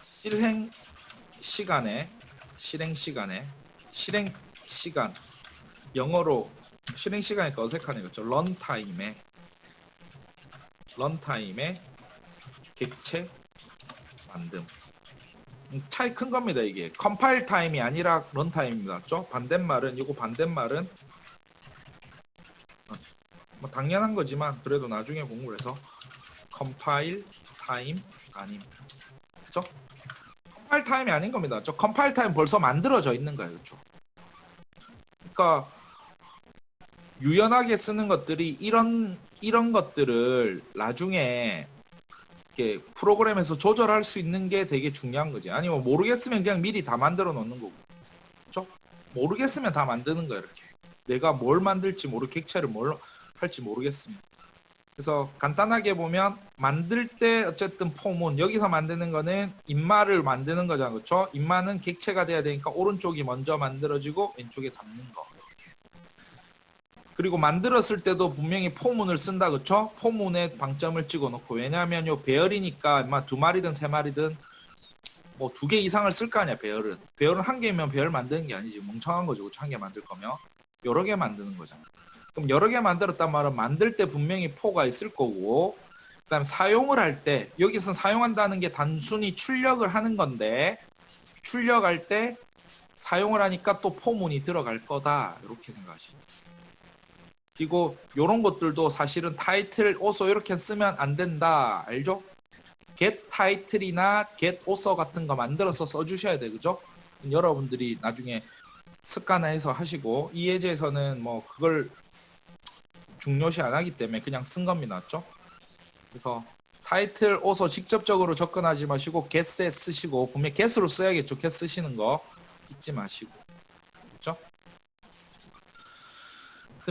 실행 시간에 실행 시간에 실행 시간 영어로 실행 시간이니까 어색하네요. 그렇죠? 런타임에 객체 만듦. 차이 큰 겁니다. 이게 컴파일 타임이 아니라 런타임입니다. 맞죠? 반대말은 뭐 당연한 거지만 그래도 나중에 공부를 해서 컴파일 타임 아님. 그렇죠? 컴파일 타임이 아닌 겁니다. 저 컴파일 타임 벌써 만들어져 있는 거예요. 그렇죠? 그러니까 유연하게 쓰는 것들이 이런 것들을 나중에 이렇게 프로그램에서 조절할 수 있는 게 되게 중요한 거지. 아니면 모르겠으면 그냥 미리 다 만들어 놓는 거고. 그렇죠? 모르겠으면 다 만드는 거예요. 이렇게. 내가 뭘 만들지 객체를 뭘 할지 모르겠으면. 그래서 간단하게 보면 만들 때 어쨌든 폼은 여기서 만드는 거는 인마를 만드는 거잖아요. 그렇죠? 인마는 객체가 돼야 되니까 오른쪽이 먼저 만들어지고 왼쪽에 담는 거. 그리고 만들었을 때도 분명히 포문을 쓴다. 그렇죠? 포문에 방점을 찍어 놓고. 왜냐하면 요 배열이니까 아마 2마리든 3마리든 뭐 2개 이상을 쓸 거 아니야. 배열은 1개면 배열 만드는 게 아니지. 멍청한 거죠. 1개 만들 거면 여러 개 만드는 거잖아. 그럼 여러 개 만들었단 말은 만들 때 분명히 포가 있을 거고, 그다음 사용을 할 때 여기서 사용한다는 게 단순히 출력을 하는 건데 출력할 때 사용을 하니까 또 포문이 들어갈 거다. 이렇게 생각하시면 돼요. 그리고 이런 것들도 사실은 타이틀, 오서 이렇게 쓰면 안 된다. 알죠? get 타이틀이나 get 오서 같은 거 만들어서 써주셔야 돼요. 그죠? 여러분들이 나중에 습관화해서 하시고 이 예제에서는 뭐 그걸 중요시 안 하기 때문에 그냥 쓴 겁니다. 맞죠? 그래서 타이틀, 오서 직접적으로 접근하지 마시고 get에 쓰시고, 분명히 get으로 써야겠죠. get 쓰시는 거 잊지 마시고. 그렇죠?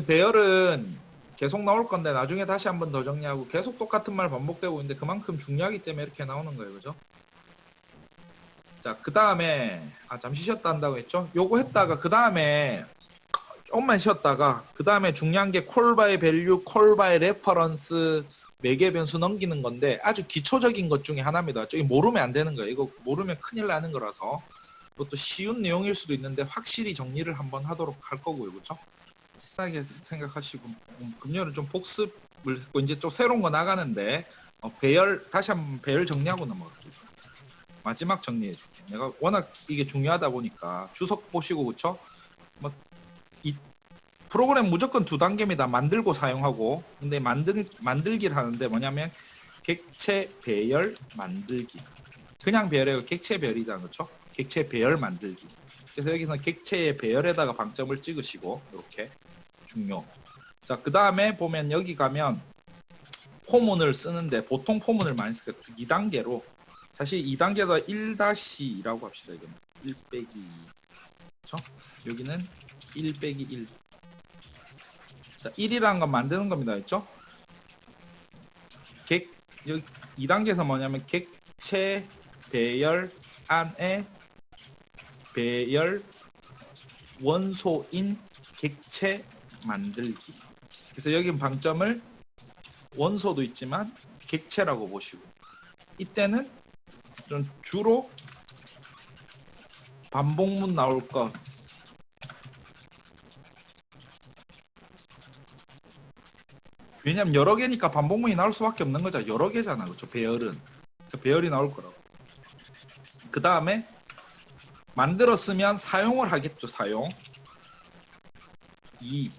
배열은 계속 나올 건데 나중에 다시 한번 더 정리하고, 계속 똑같은 말 반복되고 있는데 그만큼 중요하기 때문에 이렇게 나오는 거예요. 그죠? 자, 그 다음에 잠시 쉬었다 한다고 했죠? 요거 했다가 그 다음에 조금만 쉬었다가 그 다음에 중요한 게 call by value, call by reference, 매개 변수 넘기는 건데 아주 기초적인 것 중에 하나입니다. 저기 모르면 안 되는 거예요. 이거 모르면 큰일 나는 거라서. 이것도 쉬운 내용일 수도 있는데 확실히 정리를 한번 하도록 할 거고요. 그렇죠? 식상하게 생각하시고, 금요일은 좀 복습을 했고 이제 좀 새로운 거 나가는데 배열, 다시 한번 배열 정리하고 넘어갈게요. 마지막 정리해 줄게요. 내가 워낙 이게 중요하다 보니까 주석 보시고, 그렇죠? 이 프로그램 무조건 2단계입니다. 만들고 사용하고. 근데 만들기를 하는데 뭐냐면 객체 배열 만들기. 그냥 배열이고 객체 배열이다. 그렇죠? 객체 배열 만들기. 그래서 여기서 객체의 배열에다가 방점을 찍으시고, 이렇게 중요. 자, 그 다음에 보면 여기 가면 포문을 쓰는데 보통 포문을 많이 쓰게 2단계로, 사실 2단계가 1-2라고 합시다. 이거는 1 빼기 2. 그렇죠? 여기는 1 빼기 1. 자, 1이라는 건 만드는 겁니다. 그렇죠? 여기 2단계에서 뭐냐면 객체 배열 안에 배열 원소인 객체 만들기. 그래서 여기 방점을 원소도 있지만 객체라고 보시고, 이때는 좀 주로 반복문 나올 것. 왜냐면 여러 개니까 반복문이 나올 수밖에 없는 거죠. 여러 개잖아. 그렇죠? 배열은. 배열이 나올 거라고. 그 다음에 만들었으면 사용을 하겠죠. 사용. 2.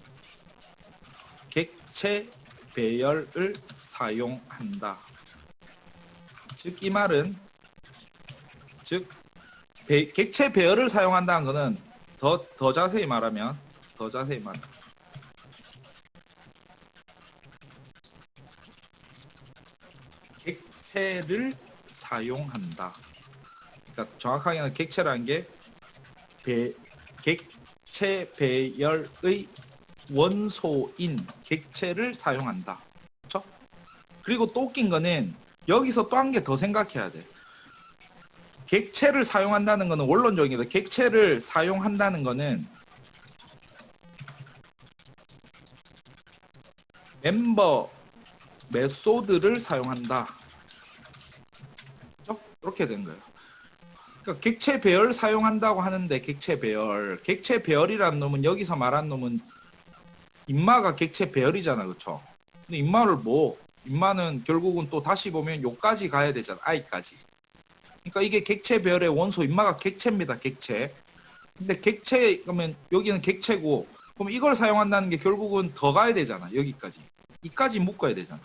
객체 배열을 사용한다. 즉 이 말은, 즉 객체 배열을 사용한다는 것은 더 자세히 말하면 객체를 사용한다. 그러니까 정확하게는 객체라는 게 객체 배열의 원소인 객체를 사용한다. 그렇죠? 그리고 또 웃긴 거는 여기서 또 한 개 더 생각해야 돼. 객체를 사용한다는 것은 원론적이다. 객체를 사용한다는 것은 멤버 메소드를 사용한다. 그렇죠? 이렇게 된 거예요. 그러니까 객체 배열 사용한다고 하는데 객체 배열이라는 놈은 여기서 말한 놈은 인마가 객체 배열이잖아, 그렇죠? 근데 인마는 결국은 또 다시 보면 요까지 가야 되잖아, i까지. 그러니까 이게 객체 배열의 원소 인마가 객체입니다, 객체. 근데 객체 그러면 여기는 객체고, 그럼 이걸 사용한다는 게 결국은 더 가야 되잖아, 여기까지. 이까지 묶어야 되잖아.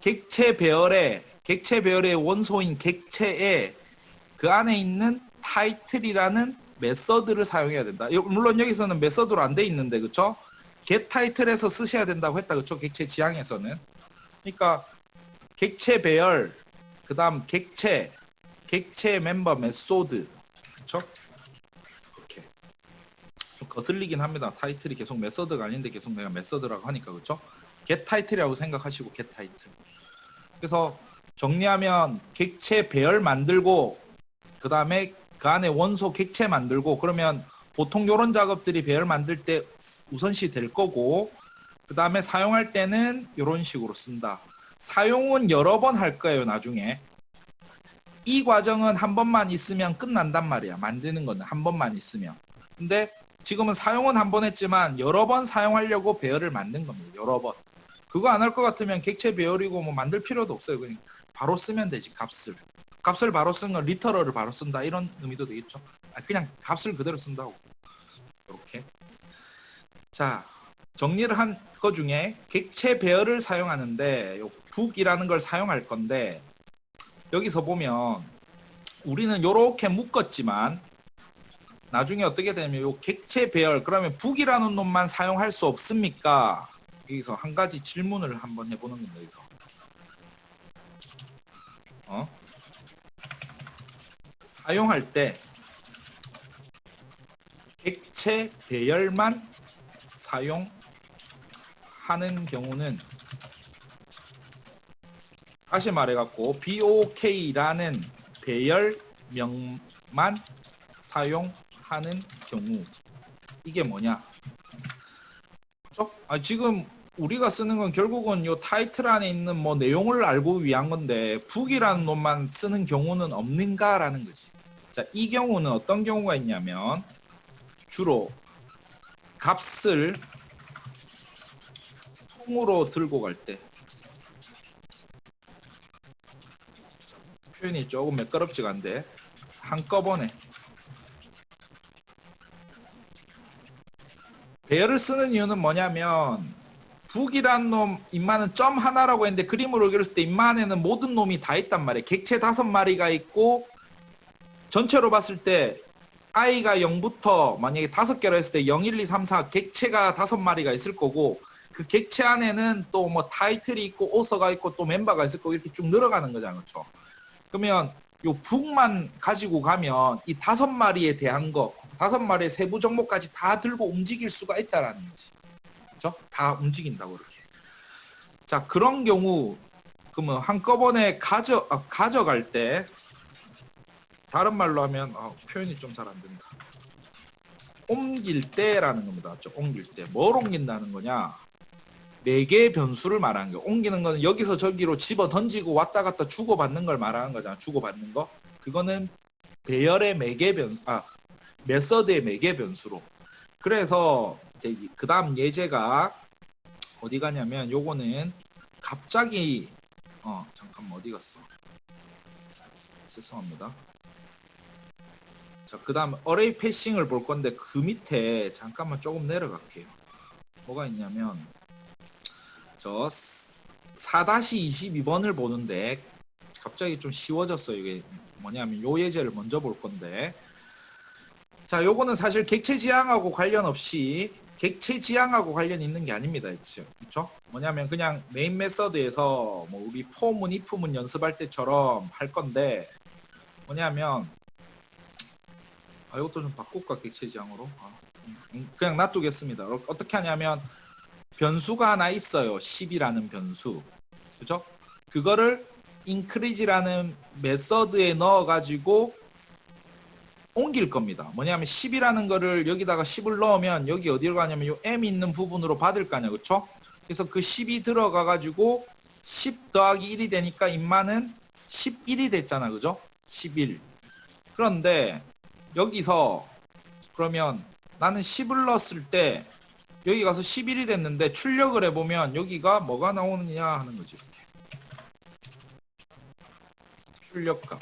객체 배열의 원소인 객체에 그 안에 있는 타이틀이라는 메서드를 사용해야 된다. 물론 여기서는 메서드로 안 돼 있는데, 그쵸? get 타이틀에서 쓰셔야 된다고 했다, 그쵸? 객체 지향에서는. 그러니까 객체 배열, 그 다음 객체 멤버 메소드, 그쵸? 이렇게 좀 거슬리긴 합니다. 타이틀이 계속 메서드가 아닌데 계속 내가 메서드라고 하니까, 그쵸? get 타이틀이라고 생각하시고 get 타이틀. 그래서 정리하면 객체 배열 만들고, 그 다음에 그 안에 원소 객체 만들고, 그러면 보통 요런 작업들이 배열 만들 때 우선시 될 거고, 그 다음에 사용할 때는 요런 식으로 쓴다. 사용은 여러 번 할 거예요, 나중에. 이 과정은 한 번만 있으면 끝난단 말이야. 만드는 거는 한 번만 있으면. 근데 지금은 사용은 한 번 했지만 여러 번 사용하려고 배열을 만든 겁니다. 여러 번. 그거 안 할 것 같으면 객체 배열이고 뭐 만들 필요도 없어요. 그냥 바로 쓰면 되지, 값을 바로 쓴 건 리터럴을 바로 쓴다, 이런 의미도 되겠죠. 그냥 값을 그대로 쓴다고. 이렇게. 자, 정리를 한 거 중에 객체 배열을 사용하는데 요 북이라는 걸 사용할 건데, 여기서 보면 우리는 요렇게 묶었지만 나중에 어떻게 되냐면 요 객체 배열, 그러면 북이라는 놈만 사용할 수 없습니까? 여기서 한 가지 질문을 한번 해보는 겁니다. 여기서. 사용할 때 객체 배열만 사용하는 경우는, 다시 말해갖고 BOK라는 배열명만 사용하는 경우, 이게 뭐냐? 지금 우리가 쓰는 건 결국은 요 타이틀 안에 있는 뭐 내용을 알고 위한 건데, 북이라는 놈만 쓰는 경우는 없는가라는 거지. 자, 이 경우는 어떤 경우가 있냐면, 주로 값을 통으로 들고 갈 때, 표현이 조금 매끄럽지가 않은데, 한꺼번에 배열을 쓰는 이유는 뭐냐면, 북이란 놈 인마는 점 하나라고 했는데 그림으로 그렸을 때 인마 안에는 모든 놈이 다 있단 말이에요. 객체 5마리가 있고, 전체로 봤을 때 i가 0부터 만약에 5개로 했을 때 0, 1, 2, 3, 4 객체가 5마리가 있을 거고, 그 객체 안에는 또 뭐 타이틀이 있고 오서가 있고 또 멤버가 있을 거고, 이렇게 쭉 늘어가는 거잖아요, 그렇죠? 그러면 요 북만 가지고 가면 이 5마리에 대한 거, 5마리의 세부 정보까지 다 들고 움직일 수가 있다라는 거지, 그렇죠? 다 움직인다고 이렇게. 자, 그런 경우 그러면 한꺼번에 가져갈 때, 다른 말로 하면 표현이 좀 잘 안 된다. 옮길 때라는 겁니다. 맞죠? 옮길 때. 뭘 옮긴다는 거냐? 매개 변수를 말하는 거예요. 옮기는 거는 여기서 저기로 집어 던지고 왔다 갔다 주고받는 걸 말하는 거잖아. 주고받는 거. 그거는 배열의 메서드의 매개 변수로. 그래서 이제 그 다음 예제가 어디 가냐면, 요거는 갑자기 잠깐만, 어디 갔어? 죄송합니다. 자, 그 다음 어레이 패싱을 볼 건데, 그 밑에 잠깐만 조금 내려갈게요. 뭐가 있냐면, 저 4-22번을 보는데 갑자기 좀 쉬워졌어요. 이게 뭐냐면 요 예제를 먼저 볼 건데, 자, 요거는 사실 객체 지향하고 관련 없이, 객체 지향하고 관련 있는 게 아닙니다. 그렇죠? 뭐냐면 그냥 메인 메서드에서 뭐 우리 for문, if문 연습할 때처럼 할 건데, 뭐냐면 이것도 좀 바꿀까, 객체 지향으로. 그냥 놔두겠습니다. 어떻게 하냐면, 변수가 하나 있어요. 10이라는 변수. 그죠? 그거를 increase라는 메서드에 넣어가지고 옮길 겁니다. 뭐냐면 10이라는 거를 여기다가 10을 넣으면 여기 어디로 가냐면 요 m 있는 부분으로 받을 거 아니야. 그쵸? 그래서 그 10이 들어가가지고 10 더하기 1이 되니까 인마는 11이 됐잖아. 그죠? 11. 그런데 여기서 그러면 나는 10을 넣었을 때 여기 가서 11이 됐는데 출력을 해보면 여기가 뭐가 나오느냐 하는 거지. 이렇게. 출력값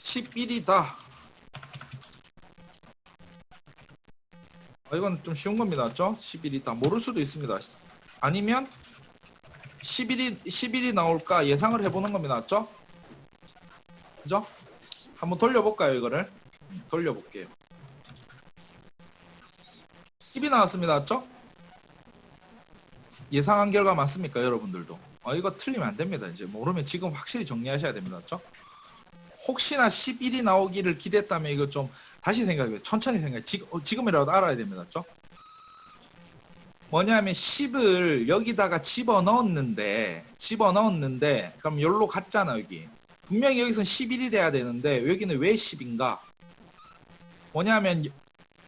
11이다. 이건 좀 쉬운 겁니다. 맞죠? 11이다. 모를 수도 있습니다. 아니면 11이 나올까 예상을 해보는 겁니다. 맞죠? 그죠? 한번 돌려볼까요, 이거를? 돌려볼게요. 10이 나왔습니다. 맞죠? 예상한 결과 맞습니까, 여러분들도? 이거 틀리면 안 됩니다. 이제 모르면 지금 확실히 정리하셔야 됩니다. 맞죠? 혹시나 11이 나오기를 기대했다면 이거 좀 다시 생각해요. 천천히 생각해. 지금이라도 알아야 됩니다. 맞죠? 뭐냐면 10을 여기다가 집어넣었는데 그럼 여기로 갔잖아. 여기 분명히 여기선 11이 돼야 되는데 여기는 왜 10인가? 뭐냐면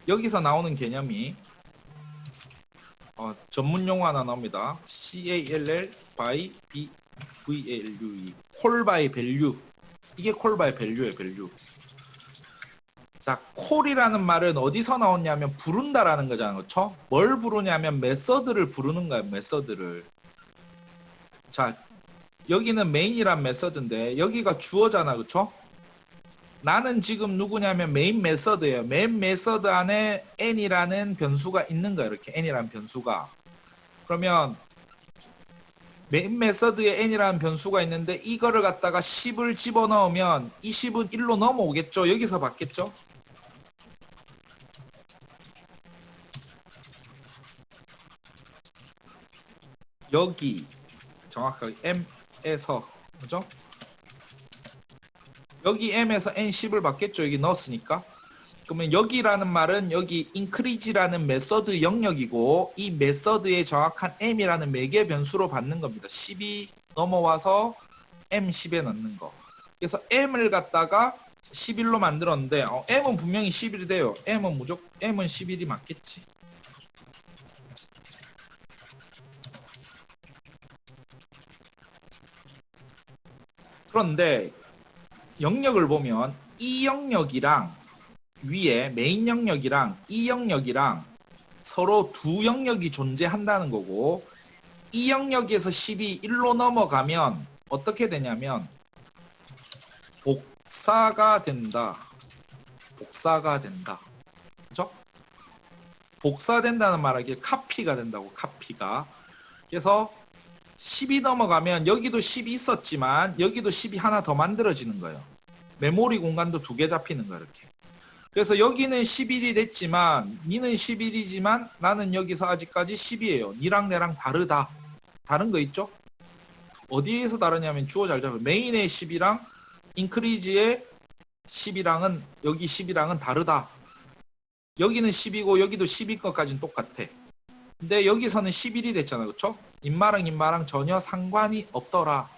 여기서 나오는 개념이 전문 용어 하나 나옵니다. CALL by VALUE 콜 바이 밸류. 이게 콜 바이 밸류예요. 밸류. 자, 콜이라는 말은 어디서 나왔냐면 부른다라는 거잖아요. 그렇죠? 뭘 부르냐면 메서드를 부르는 거예요. 메서드를. 자, 여기는 메인이란 메서드인데 여기가 주어잖아. 그렇죠? 나는 지금 누구냐면 메인 메서드예요. 메인 메서드 안에 n이라는 변수가 있는 거예요. 이렇게 n이라는 변수가. 그러면 메인 메서드에 n이라는 변수가 있는데 이거를 갖다가 10을 집어넣으면 이 10은 1로 넘어오겠죠. 여기서 받겠죠. 여기 정확하게 m에서 그죠? 여기 m에서 n10을 받겠죠. 여기 넣었으니까. 그러면 여기라는 말은 여기 increase라는 메서드 영역이고 이 메서드의 정확한 m이라는 매개 변수로 받는 겁니다. 10이 넘어와서 m10에 넣는 거. 그래서 m을 갖다가 11로 만들었는데 m은 분명히 11이 돼요. m은 11이 맞겠지. 그런데 영역을 보면 이 영역이랑 위에 메인 영역이랑 이 영역이랑 서로 두 영역이 존재한다는 거고 이 영역에서 10이 1로 넘어가면 어떻게 되냐면 복사가 된다. 복사가 된다. 그죠? 복사된다는 말하기에 카피가 된다고. 카피가. 그래서 10이 넘어가면 여기도 10이 있었지만 여기도 10이 하나 더 만들어지는 거예요. 메모리 공간도 두 개 잡히는 거예요. 이렇게. 그래서 여기는 11이 됐지만 니는 11이지만 나는 여기서 아직까지 10이에요. 니랑 내랑 다르다. 다른 거 있죠? 어디에서 다르냐면 주어 잘 잡아요. 메인의 10이랑 인크리지의 10이랑은 여기 10이랑은 다르다. 여기는 10이고 여기도 10인 것까지는 똑같아. 근데 여기서는 11이 됐잖아요. 그렇죠? 인마랑 전혀 상관이 없더라.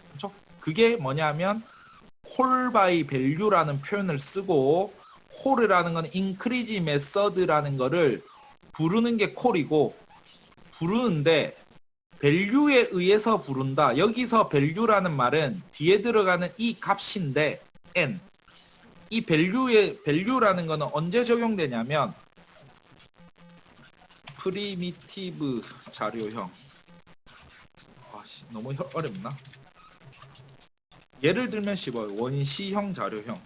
그렇죠? 그게 뭐냐면 콜 바이 밸류라는 표현을 쓰고 콜이라는 건 increase method라는 거를 부르는 게 콜이고 부르는데 value에 의해서 부른다. 여기서 value라는 말은 뒤에 들어가는 이 값인데 n 이 value라는 거는 언제 적용되냐면 프리미티브 자료형 너무 어렵나? 예를 들면 쉽어요. 원시형 자료형.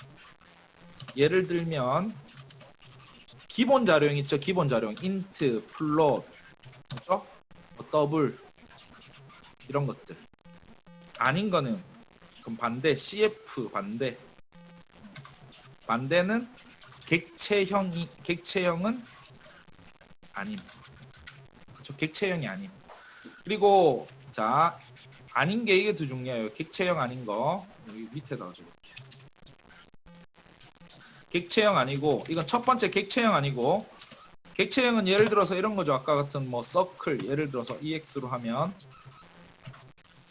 예를 들면 기본 자료형 있죠. 기본 자료형 int, 플롯, 그렇죠? 더블 이런 것들. 아닌 거는 그럼 반대 cf 반대. 반대는 객체형은 아님. 그렇죠? 객체형이 아님. 그리고 자 아닌 게 이게 더 중요해요. 객체형 아닌 거 여기 밑에다 줘. 객체형 아니고 이건 첫 번째 객체형 아니고 객체형은 예를 들어서 이런 거죠. 아까 같은 뭐 서클 예를 들어서 ex로 하면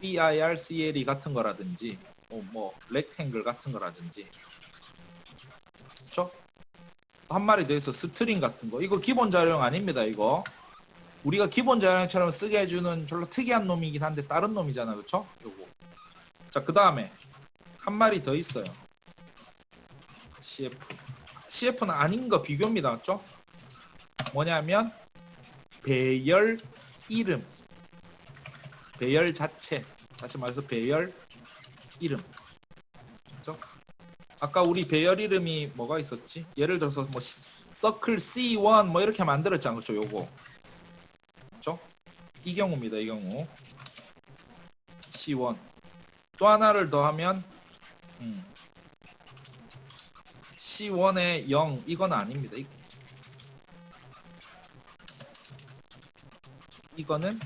CIR, CLE 같은 거라든지 뭐 렉탱글 같은 거라든지 그렇죠? 한 마리 더 있어 스트링 같은 거 이거 기본 자료형 아닙니다. 이거 우리가 기본 자료형처럼 쓰게 해주는 별로 특이한 놈이긴 한데 다른 놈이잖아. 그렇죠? 요거 자, 그 다음에 한 마리 더 있어요. CF. CF는 아닌 거 비교입니다. 맞죠? 뭐냐면 배열 이름. 배열 자체. 다시 말해서 배열 이름. 그죠? 아까 우리 배열 이름이 뭐가 있었지? 예를 들어서 뭐 서클 C1 뭐 이렇게 만들었잖아요. 그렇죠? 요거. 그렇죠? 이 경우입니다. 이 경우. C1. 또 하나를 더 하면 C1의 0 이건 아닙니다. 이거는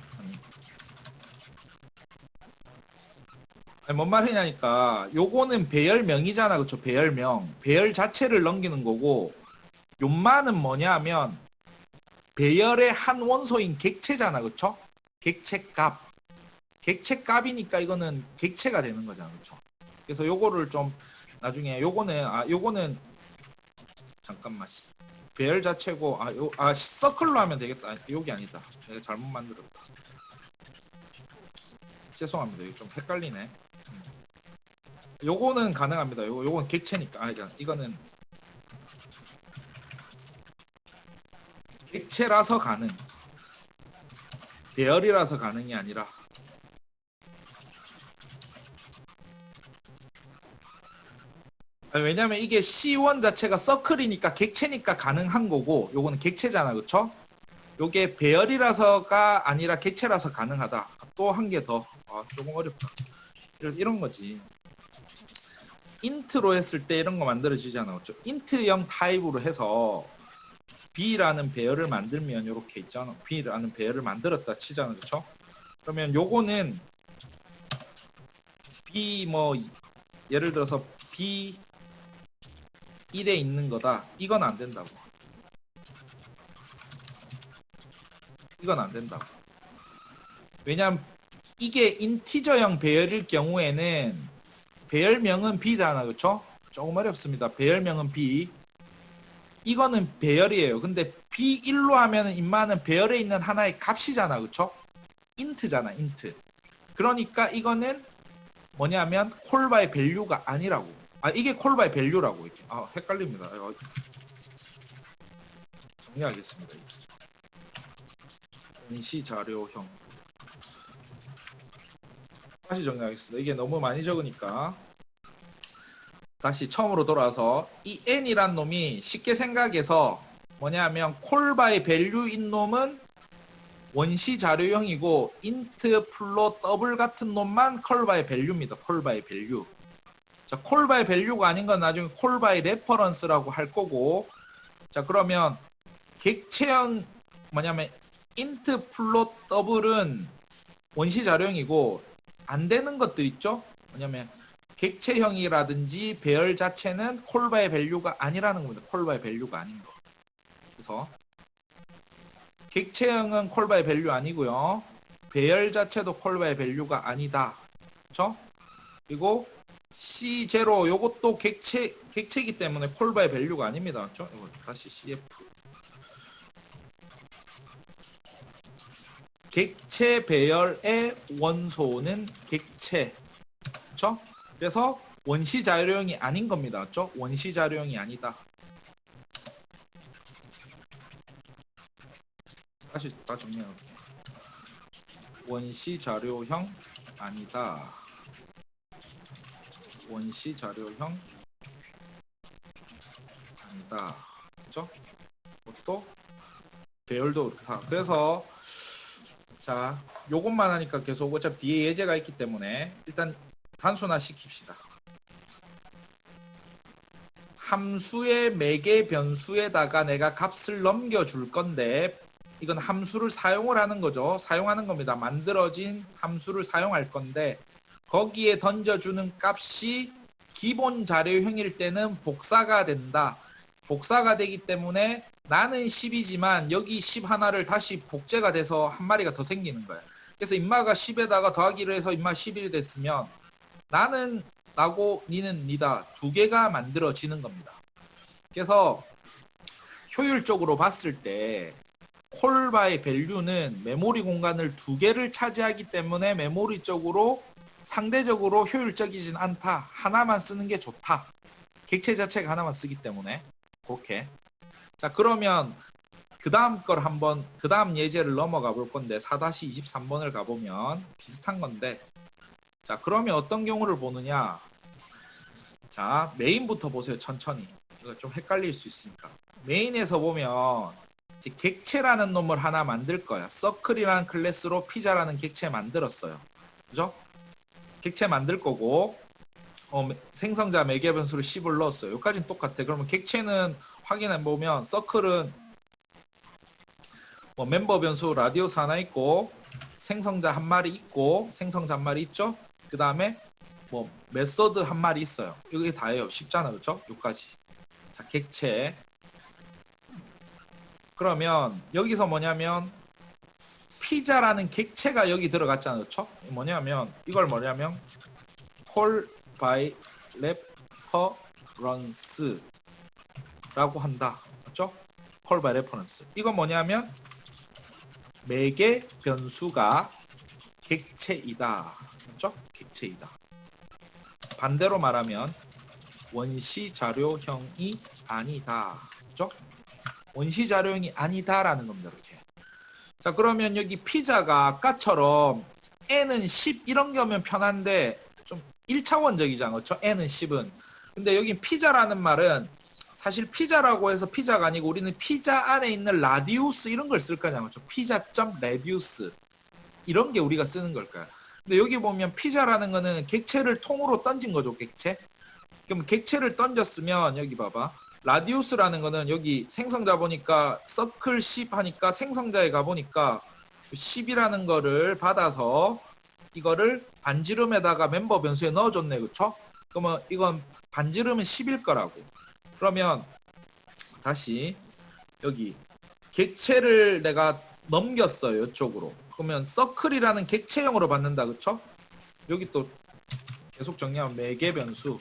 아니, 뭔 말이냐니까 요거는 배열명이잖아. 그쵸? 배열명. 배열 자체를 넘기는 거고 요만은 뭐냐면 배열의 한 원소인 객체잖아. 그쵸? 객체값. 객체값이니까 이거는 객체가 되는 거잖아. 그쵸? 그래서 요거를 좀 나중에 요거는 잠깐만 배열 자체고 서클로 하면 되겠다. 여기 아니다. 내가 잘못 만들었다. 죄송합니다. 이거 좀 헷갈리네. 요거는 가능합니다. 요건 객체니까. 이거는 객체라서 가능. 배열이라서 가능이 아니라. 왜냐면 이게 C1 자체가 서클이니까 객체니까 가능한 거고 요거는 객체잖아. 그쵸? 요게 배열이라서가 아니라 객체라서 가능하다. 또 한 개 더. 조금 어렵다. 이런 거지. 인트로 했을 때 이런 거 만들어지잖아. 그쵸? 인트형 타입으로 해서 B라는 배열을 만들면 이렇게 있잖아. B라는 배열을 만들었다 치잖아. 그쵸? 그러면 요거는 B 뭐 예를 들어서 B 1에 있는 거다. 이건 안 된다고. 이건 안 된다고. 왜냐면 이게 인티저형 배열일 경우에는 배열명은 B잖아. 그쵸? 조금 어렵습니다. 배열명은 B. 이거는 배열이에요. 근데 B1로 하면은 임마는 배열에 있는 하나의 값이잖아. 그쵸? 인트잖아. 인트. 그러니까 이거는 뭐냐면 콜 바이 밸류가 아니라고. 이게 콜 바이 밸류라고. 이렇게. 헷갈립니다. 정리하겠습니다. 원시 자료형. 다시 정리하겠습니다. 이게 너무 많이 적으니까. 다시 처음으로 돌아와서 이 n이란 놈이 쉽게 생각해서 뭐냐면 콜 바이 밸류인 놈은 원시 자료형이고 인트 플롯 더블 같은 놈만 콜 바이 밸류입니다. 콜 바이 밸류. 자, 콜 바이 밸류가 아닌 건 나중에 콜 바이 레퍼런스라고 할 거고. 자, 그러면 객체형 뭐냐면 인트 플롯 더블은 원시 자료형이고 안 되는 것도 있죠. 뭐냐면 객체형이라든지 배열 자체는 콜 바이 밸류가 아니라는 겁니다. 콜 바이 밸류가 아닌 거. 그래서 객체형은 콜 바이 밸류 아니고요. 배열 자체도 콜 바이 밸류가 아니다. 그렇죠? 그리고 C0 요것도 객체이기 때문에 콜 바이 밸류가 아닙니다. 그렇죠? 이거 다시 CF. 객체 배열의 원소는 객체. 그렇죠? 그래서 원시 자료형이 아닌 겁니다. 그렇죠? 원시 자료형이 아니다. 다시 다 정리해볼게요. 원시 자료형 아니다. 원시 자료형 아니다. 그렇죠? 또 배열도 그렇다. 그래서 자, 요것만 하니까 계속 어차피 뒤에 예제가 있기 때문에 일단 단순화 시킵시다. 함수의 매개 변수에다가 내가 값을 넘겨줄 건데 이건 함수를 사용을 하는 거죠. 사용하는 겁니다. 만들어진 함수를 사용할 건데 거기에 던져주는 값이 기본 자료형일 때는 복사가 된다. 복사가 되기 때문에 나는 10이지만 여기 10 하나를 다시 복제가 돼서 한 마리가 더 생기는 거야. 그래서 임마가 10에다가 더하기를 해서 임마 11이 됐으면 나는 나고 니는 니다. 두 개가 만들어지는 겁니다. 그래서 효율적으로 봤을 때 콜 바이 밸류는 메모리 공간을 두 개를 차지하기 때문에 메모리 쪽으로 상대적으로 효율적이진 않다. 하나만 쓰는 게 좋다. 객체 자체가 하나만 쓰기 때문에 그렇게. 자, 그러면 그 다음 걸 한번, 그 다음 예제를 넘어가 볼 건데 4-23번을 가보면 비슷한 건데, 자, 그러면 어떤 경우를 보느냐. 자, 메인부터 보세요. 천천히. 이거 좀 헷갈릴 수 있으니까. 메인에서 보면 이제 객체라는 놈을 하나 만들 거야. 서클이라는 클래스로 피자라는 객체 만들었어요. 그죠? 객체 만들 거고, 생성자 매개 변수를 10을 넣었어요. 여기까지는 똑같아. 그러면 객체는 확인해 보면 서클은 뭐 멤버 변수 라디오스 하나 있고, 생성자 한 마리 있고, 생성자 한 마리 있죠? 그 다음에 뭐 메소드 한 마리 있어요. 이게 다예요. 쉽잖아, 그렇죠? 여기까지. 자, 객체. 그러면 여기서 뭐냐면 피자라는 객체가 여기 들어갔잖아요, 그렇죠? 뭐냐면 이걸 뭐냐면 call by reference 라고 한다, 그렇죠? call by reference. 이건 뭐냐면 매개 변수가 객체이다, 그렇죠? 객체이다. 반대로 말하면 원시 자료형이 아니다, 그렇죠? 원시 자료형이 아니다라는 겁니다. 이렇게. 자, 그러면 여기 피자가 아까처럼 n은 10 이런 거면 편한데 좀 1차원적이잖아요. 그렇죠? n은 10은. 근데 여기 피자라는 말은 사실 피자라고 해서 피자가 아니고 우리는 피자 안에 있는 라디우스 이런 걸 쓸 거잖아요. 그렇죠? 피자점 라디우스 이런 게 우리가 쓰는 걸까요? 근데 여기 보면 피자라는 거는 객체를 통으로 던진 거죠. 객체. 그럼 객체를 던졌으면 여기 봐봐. 라디우스라는 거는 여기 생성자 보니까 서클 10 하니까 생성자에 가보니까 10이라는 거를 받아서 이거를 반지름에다가 멤버 변수에 넣어줬네. 그쵸? 그러면 이건 반지름은 10일 거라고. 그러면 다시 여기 객체를 내가 넘겼어요. 이쪽으로. 그러면 서클이라는 객체형으로 받는다. 그쵸? 여기 또 계속 정리하면 매개 변수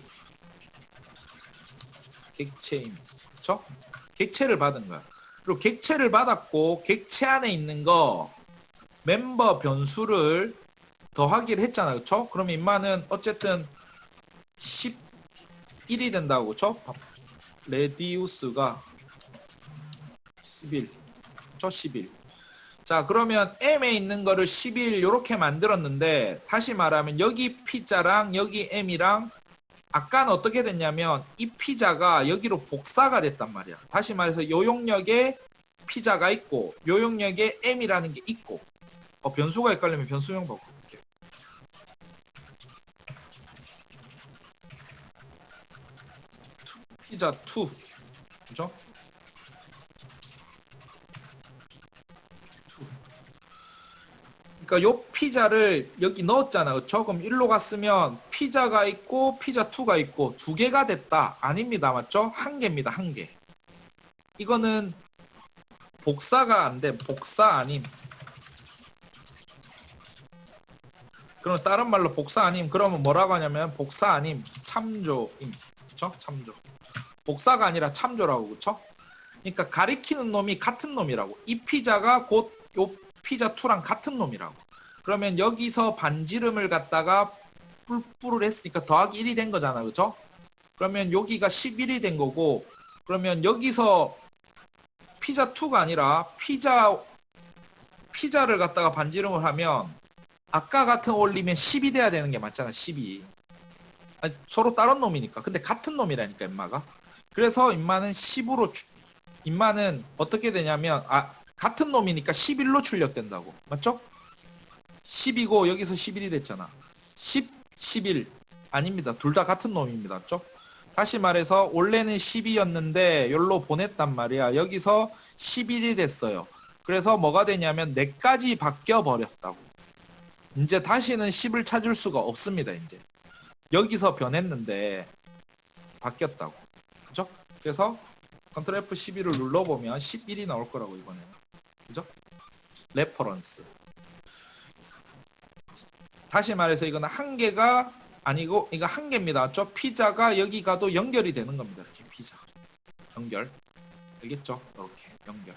객체임, 그렇죠? 객체를 받은 거야. 그리고 객체를 받았고 객체 안에 있는 거 멤버 변수를 더하기를 했잖아, 그렇죠? 그럼 인마는 어쨌든 11이 된다고, 그렇죠? 레디우스가 11, 그렇죠? 11. 자, 그러면 m에 있는 거를 11 이렇게 만들었는데 다시 말하면 여기 p자랑 여기 m이랑 아까는 어떻게 됐냐면 이 피자가 여기로 복사가 됐단 말이야. 다시 말해서 요 용역에 피자가 있고 요 용역에 m이라는 게 있고, 변수가 헷갈리면 변수명 바꿀게. 피자 2, 그죠? 그러니까 요 피자를 여기 넣었잖아, 그렇죠? 그럼 일로 갔으면 피자가 있고 피자 2가 있고 두 개가 됐다. 아닙니다, 맞죠? 한 개입니다, 한 개. 이거는 복사가 안 돼. 복사 아님. 그럼 다른 말로 복사 아님. 그러면 뭐라고 하냐면 복사 아님, 참조임, 그렇죠? 참조. 복사가 아니라 참조라고, 그렇죠? 그러니까 가리키는 놈이 같은 놈이라고. 이 피자가 곧 요 피자 2랑 같은 놈이라고. 그러면 여기서 반지름을 갖다가 뿔뿔을 했으니까 더하기 1이 된 거잖아, 그죠? 그러면 여기가 11이 된 거고, 그러면 여기서 피자 2가 아니라 피자를 갖다가 반지름을 하면 아까 같은 올리면 10이 돼야 되는 게 맞잖아, 12. 아니, 서로 다른 놈이니까. 근데 같은 놈이라니까, 임마가. 그래서 임마는 10으로 임마는 어떻게 되냐면 같은 놈이니까 11로 출력된다고. 맞죠? 10이고 여기서 11이 됐잖아. 10, 11 아닙니다. 둘 다 같은 놈입니다. 맞죠? 다시 말해서 원래는 10이었는데 여기로 보냈단 말이야. 여기서 11이 됐어요. 그래서 뭐가 되냐면 4까지 바뀌어 버렸다고. 이제 다시는 10을 찾을 수가 없습니다. 이제 여기서 변했는데 바뀌었다고. 그죠? 그래서 컨트롤 F12를 눌러보면 11이 나올 거라고 이번에는. 그죠? 레퍼런스. 다시 말해서 이거는 한 개가 아니고 이거 한 개입니다. 맞죠? 피자가 여기 가도 연결이 되는 겁니다. 이렇게 피자. 연결. 알겠죠? 이렇게 연결.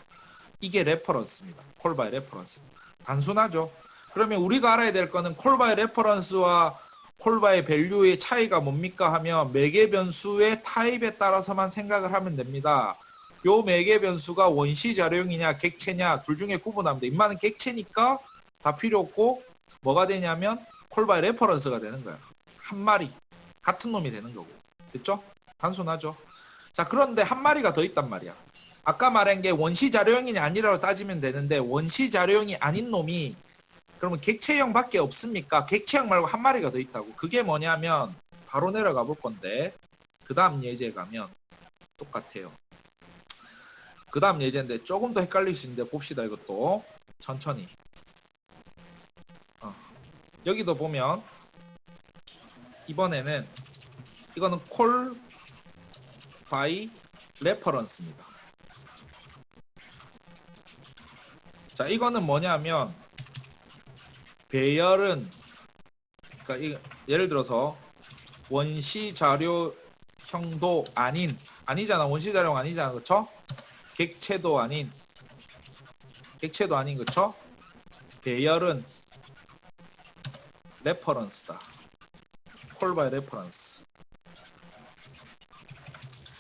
이게 레퍼런스입니다. 콜 바이 레퍼런스. 단순하죠? 그러면 우리가 알아야 될 거는 콜 바이 레퍼런스와 콜바의 밸류의 차이가 뭡니까 하면 매개 변수의 타입에 따라서만 생각을 하면 됩니다. 요 매개 변수가 원시 자료형이냐 객체냐 둘 중에 구분하면 돼. 인마는 객체니까 다 필요 없고 뭐가 되냐면 콜바의 레퍼런스가 되는 거야. 한 마리 같은 놈이 되는 거고. 됐죠? 단순하죠? 자, 그런데 한 마리가 더 있단 말이야. 아까 말한 게 원시 자료형이냐 아니라고 따지면 되는데 원시 자료형이 아닌 놈이 그러면 객체형밖에 없습니까? 객체형 말고 한 마리가 더 있다고. 그게 뭐냐면 바로 내려가 볼 건데 그 다음 예제 가면 똑같아요. 그 다음 예제인데 조금 더 헷갈릴 수 있는데 봅시다. 이것도 천천히. 여기도 보면 이번에는 이거는 call by reference입니다. 자, 이거는 뭐냐면 배열은 그러니까 예를 들어서 원시 자료형도 아니잖아. 원시 자료형 아니잖아. 그쵸? 객체도 아닌 그쵸? 배열은 레퍼런스다. call by reference.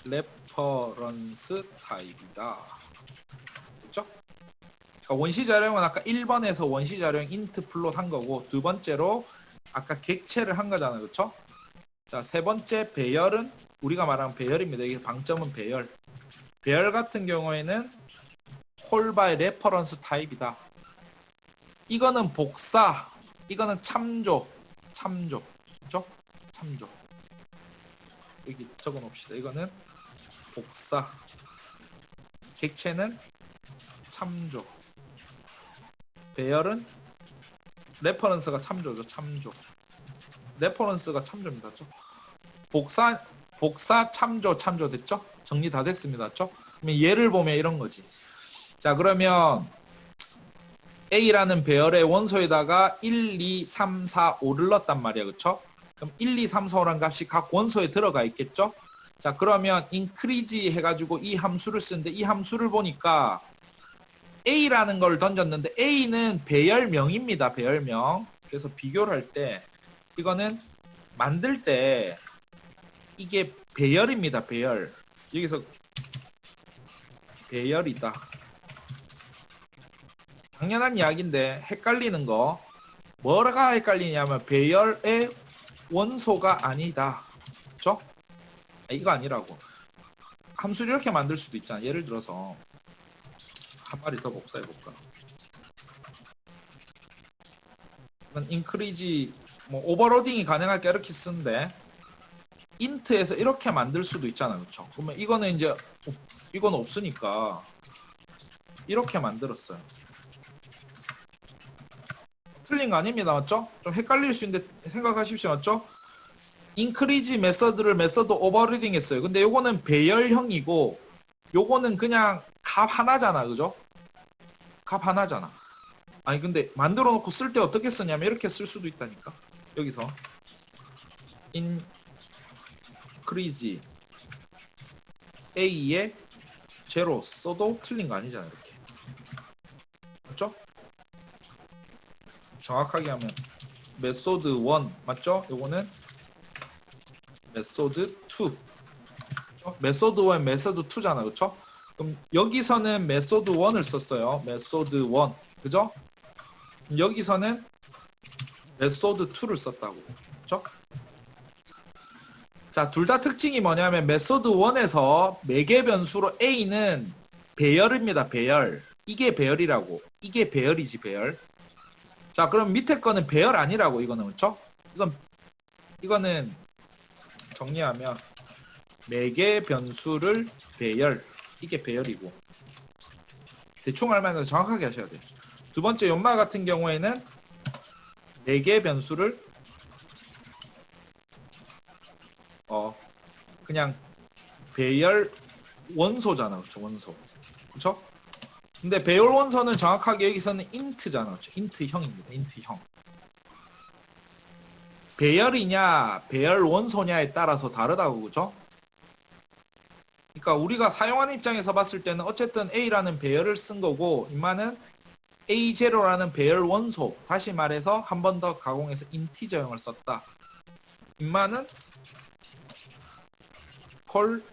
레퍼런스 타입이다. 그쵸? 그러니까 원시 자료형은 아까 1번에서 원시 자료형 int 플롯 한 거고 두 번째로 아까 객체를 한 거잖아요. 그쵸? 자, 세 번째 배열은 우리가 말하는 배열입니다. 이게 방점은 배열. 배열 같은 경우에는 call by reference 타입이다. 이거는 복사, 이거는 참조. 그죠? 참조. 여기 적어 놓읍시다. 이거는 복사. 객체는 참조. 배열은 레퍼런스가 참조죠. 참조. 레퍼런스가 참조입니다. 그죠? 복사, 참조 됐죠? 정리 다 됐습니다. 그죠? 그러면 예를 보면 이런 거지. 자, 그러면 A라는 배열의 원소에다가 1, 2, 3, 4, 5를 넣었단 말이야. 그쵸? 그럼 1, 2, 3, 4, 5라는 값이 각 원소에 들어가 있겠죠? 자, 그러면 increase 해가지고 이 함수를 쓰는데 이 함수를 보니까 A라는 걸 던졌는데 A는 배열명입니다. 배열명. 그래서 비교를 할 때 이거는 만들 때 이게 배열입니다. 배열. 여기서 배열이다. 당연한 이야기인데 헷갈리는 거 뭐가 헷갈리냐면 배열의 원소가 아니다. 그렇죠? 이거 아니라고. 함수를 이렇게 만들 수도 있잖아. 예를 들어서 한 마리 더 복사해 볼까. 이건 increase 뭐 오버로딩이 가능할게 이렇게 쓰는데 int에서 이렇게 만들 수도 있잖아. 그렇죠? 그러면 이거는 이제 이건 없으니까 이렇게 만들었어요. 틀린 거 아닙니다. 맞죠? 좀 헷갈릴 수 있는데 생각하십시오. 맞죠? increase 메서드를 메서드 오버리딩 했어요. 근데 요거는 배열형이고 요거는 그냥 값 하나잖아. 그죠? 값 하나잖아. 아니 근데 만들어 놓고 쓸 때 어떻게 쓰냐면 이렇게 쓸 수도 있다니까. 여기서 increase A에 제로 써도 틀린 거 아니잖아. 이렇게. 맞죠? 정확하게 하면 메소드 1 맞죠? 요거는 메소드 2 그렇죠? 메소드 1 메소드 2잖아. 그렇죠? 그럼 여기서는 메소드 1을 썼어요. 메소드 1 그죠? 여기서는 메소드 2를 썼다고. 그렇죠? 자, 둘 다 특징이 뭐냐면 메소드 1에서 매개 변수로 A는 배열입니다. 배열. 이게 배열이라고. 이게 배열이지 배열. 자, 그럼 밑에 거는 배열 아니라고. 이거는 그렇죠? 이거는 정리하면 매개 변수를 배열. 이게 배열이고. 대충 알면 정확하게 하셔야 돼요. 두 번째 연마 같은 경우에는 매개 변수를 그냥 배열 원소잖아. 그렇죠? 원소. 그렇죠? 근데 배열 원소는 정확하게 여기서는 int잖아. 그렇죠? int형입니다. int형. 배열이냐 배열 원소냐에 따라서 다르다고. 그죠? 그러니까 우리가 사용하는 입장에서 봤을 때는 어쨌든 A라는 배열을 쓴 거고 인마는 A0라는 배열 원소, 다시 말해서 한 번 더 가공해서 인티저형을 썼다. 임마는 콜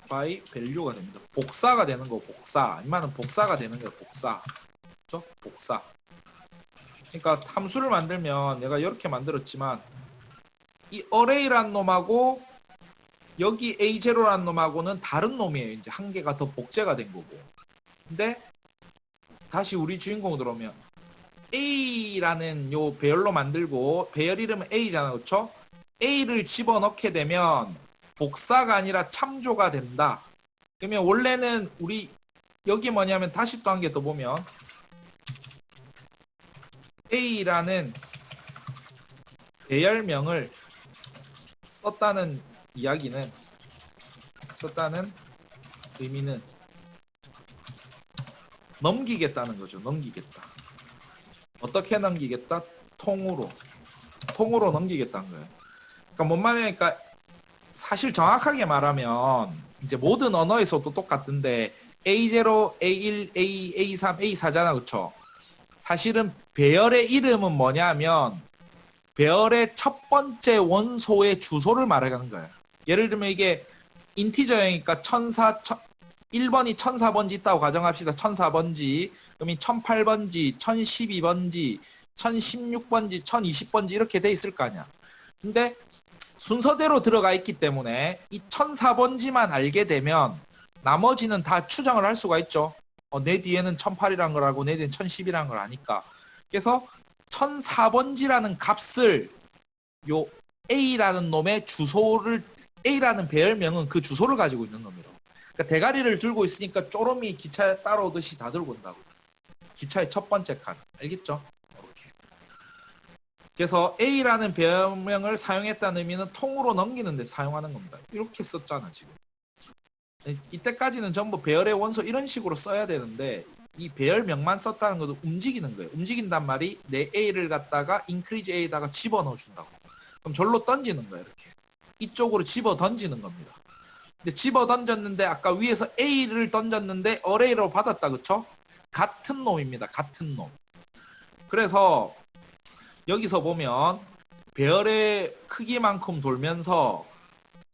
바이 밸류가 됩니다. 복사가 되는 거 복사. 임마는 복사가 되는 거 복사. 그렇죠? 복사. 그러니까 함수를 만들면 내가 이렇게 만들었지만 이 array란 놈하고 여기 a0란 놈하고는 다른 놈이에요. 이제 한 개가 더 복제가 된 거고. 근데 다시 우리 주인공 들어오면 A라는 요 배열로 만들고 배열 이름은 A잖아. 그렇죠? A를 집어넣게 되면 복사가 아니라 참조가 된다. 그러면 원래는 우리 여기 뭐냐면 다시 또 한 개 더 보면 A라는 배열명을 썼다는 이야기는 썼다는 의미는 넘기겠다는 거죠. 넘기겠다. 어떻게 넘기겠다? 통으로 넘기겠다는 거예요. 그러니까 뭔 말이니까 사실 정확하게 말하면 이제 모든 언어에서도 똑같은데 A0, A1, A, A3, A4잖아. 그쵸? 사실은 배열의 이름은 뭐냐면 배열의 첫 번째 원소의 주소를 말하는 거예요. 예를 들면 이게 인티저이니까 1번이 1004번지 있다고 가정합시다. 1004번지, 그럼 이 1008번지, 1012번지, 1016번지, 1020번지 이렇게 돼 있을 거 아니야. 근데 순서대로 들어가 있기 때문에 이 1004번지만 알게 되면 나머지는 다 추정을 할 수가 있죠. 내 뒤에는 1008이란 걸 알고 내 뒤에는 1010이란 걸 아니까. 그래서 1004번지라는 값을 요 A라는 놈의 주소를 A라는 배열명은 그 주소를 가지고 있는 놈이라고. 그러니까 대가리를 들고 있으니까 쪼름이 기차에 따라오듯이 다 들고 온다고. 기차의 첫 번째 칸. 알겠죠? 이렇게. 그래서 A라는 배열명을 사용했다는 의미는 통으로 넘기는 데 사용하는 겁니다. 이렇게 썼잖아 지금. 이때까지는 전부 배열의 원소 이런 식으로 써야 되는데 이 배열명만 썼다는 것도 움직이는 거예요. 움직인단 말이 내 A를 갖다가 increase A에다가 집어넣어 준다고. 그럼 절로 던지는 거예요. 이렇게. 이쪽으로 집어 던지는 겁니다. 근데 집어 던졌는데 아까 위에서 A를 던졌는데 array로 받았다. 그쵸? 같은 놈입니다. 같은 놈. 그래서 여기서 보면 배열의 크기만큼 돌면서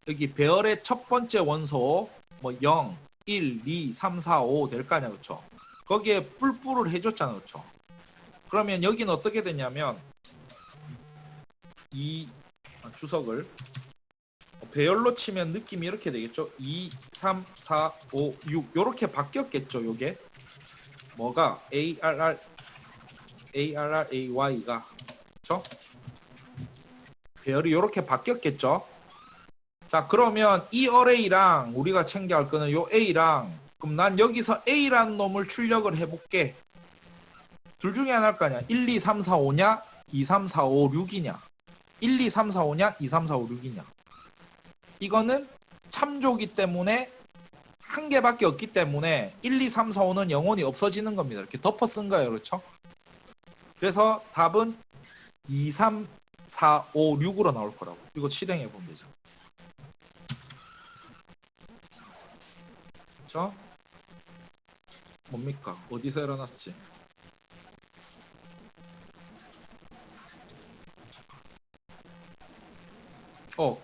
여기 배열의 첫 번째 원소 뭐 0, 1, 2, 3, 4, 5 될 거 아니야. 그쵸? 거기에 뿔뿔을 해줬잖아. 그쵸? 그러면 여기는 어떻게 되냐면 이 주석을 배열로 치면 느낌이 이렇게 되겠죠. 2, 3, 4, 5, 6 요렇게 바뀌었겠죠. 요게 뭐가 ARR, AY가 그쵸? 배열이 요렇게 바뀌었겠죠. 자 그러면 이 array랑 우리가 챙겨야 할 거는 요 A랑 그럼 난 여기서 A라는 놈을 출력을 해볼게. 둘 중에 하나일 거 아니야. 1, 2, 3, 4, 5냐 2, 3, 4, 5, 6이냐 1, 2, 3, 4, 5냐 2, 3, 4, 5, 6이냐. 이거는 참조기 때문에 한 개밖에 없기 때문에 1, 2, 3, 4, 5는 영원히 없어지는 겁니다. 이렇게 덮어 쓴 거예요. 그렇죠? 그래서 답은 2, 3, 4, 5, 6으로 나올 거라고. 이거 실행해 보면 되죠. 그렇죠? 뭡니까? 어디서 일어났지?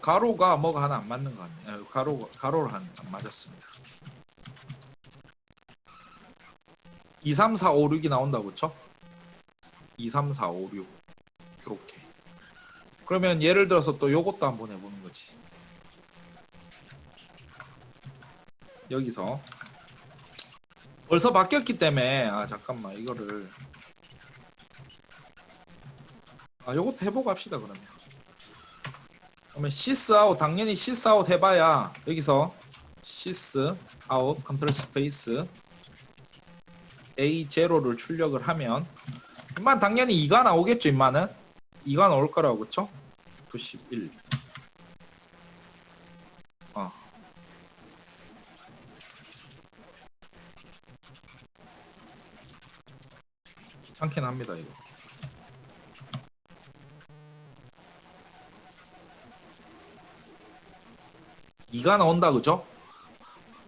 가로가 뭐가 하나 안 맞는 거 같네요. 가로를 안 맞았습니다. 2, 3, 4, 5, 6이 나온다고 그쵸? 2, 3, 4, 5, 6 이렇게. 그러면 예를 들어서 또 요것도 한번 해보는 거지. 여기서 벌써 바뀌었기 때문에 잠깐만 이거를 요것도 해보고 합시다. 그러면 시스아웃 당연히 시스아웃 해봐야 여기서 시스아웃 컨트롤 스페이스 A0를 출력을 하면 임만 당연히 2가 나오겠죠. 임마는 2가 나올 거라고. 그쵸? 91 귀찮긴 합니다 이거. 이가 나온다. 그죠?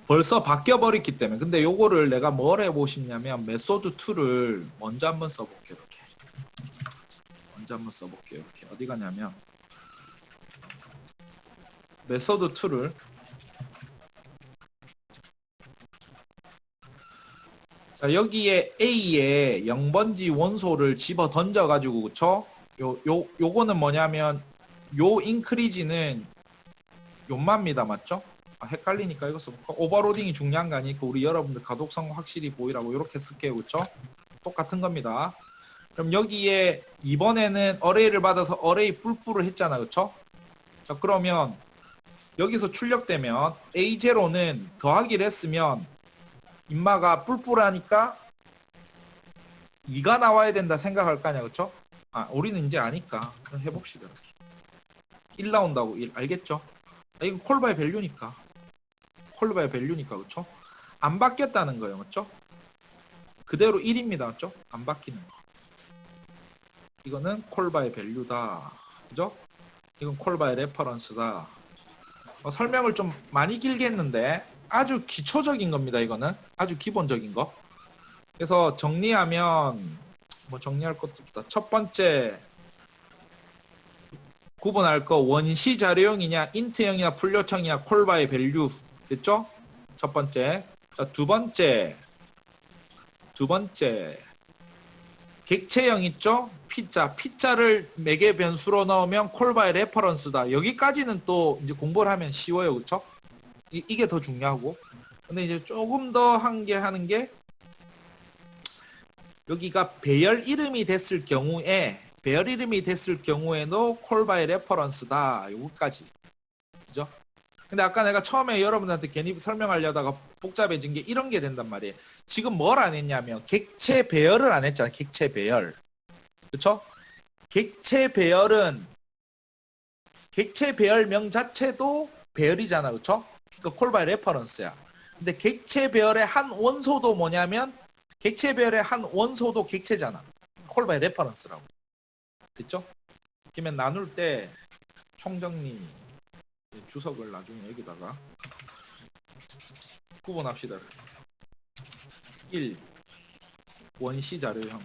벌써 바뀌어버렸기 때문에. 근데 요거를 내가 뭘 해보고 싶냐면 메소드 2를 먼저 한번 써볼게요. 이렇게 먼저 한번 써볼게요. 이렇게 어디 가냐면 메소드 2를 자, 여기에 A에 0번지 원소를 집어 던져 가지고 그쵸? 요거는 뭐냐면 요 인크리지는 요마입니다. 맞죠? 아, 헷갈리니까 이거 써볼까? 오버로딩이 중요한 거 아니니까 우리 여러분들 가독성 확실히 보이라고 이렇게 쓸게요. 그쵸? 똑같은 겁니다. 그럼 여기에 이번에는 어레이를 받아서 어레이 뿔뿔을 했잖아. 그쵸? 자, 그러면 여기서 출력되면 A0는 더하기를 했으면 인마가 뿔뿔하니까 2가 나와야 된다 생각할 거 아니야. 그쵸? 아, 우리는 이제 아니까 그럼 해봅시다. 이렇게. 1 나온다고 1 알겠죠? 아, 이거 콜바의 밸류니까 콜바의 밸류니까 그쵸? 안 바뀌었다는 거예요. 맞죠? 그대로 1입니다. 맞죠? 안 바뀌는 거. 이거는 콜바의 밸류다. 그죠? 이건 콜바의 레퍼런스다. 설명을 좀 많이 길게 했는데 아주 기초적인 겁니다. 이거는 아주 기본적인 거. 그래서 정리하면 뭐 정리할 것도 없다. 첫 번째 구분할 거 원시 자료형이냐 인트형이냐 풀요청이냐 콜바의 밸류 됐죠? 첫 번째. 자, 두 번째 객체형 있죠? P자를 매개 변수로 넣으면 콜바의 레퍼런스다. 여기까지는 또 이제 공부를 하면 쉬워요. 그쵸? 이게 더 중요하고. 근데 이제 조금 더 하는 게 여기가 배열 이름이 됐을 경우에도 콜바의 레퍼런스다. 여기까지. 그죠? 근데 아까 내가 처음에 여러분들한테 괜히 설명하려다가 복잡해진 게 이런 게 된단 말이에요. 지금 뭘 안 했냐면 객체 배열을 안 했잖아. 객체 배열. 그쵸? 객체 배열명 자체도 배열이잖아. 그쵸? 그러니까 콜바의 레퍼런스야. 근데 객체 배열의 한 원소도 뭐냐면 객체 배열의 한 원소도 객체잖아. 콜바의 레퍼런스라고. 됐죠? 그러면 나눌 때 총정리 주석을 나중에 여기다가 구분합시다. 1. 원시 자료형.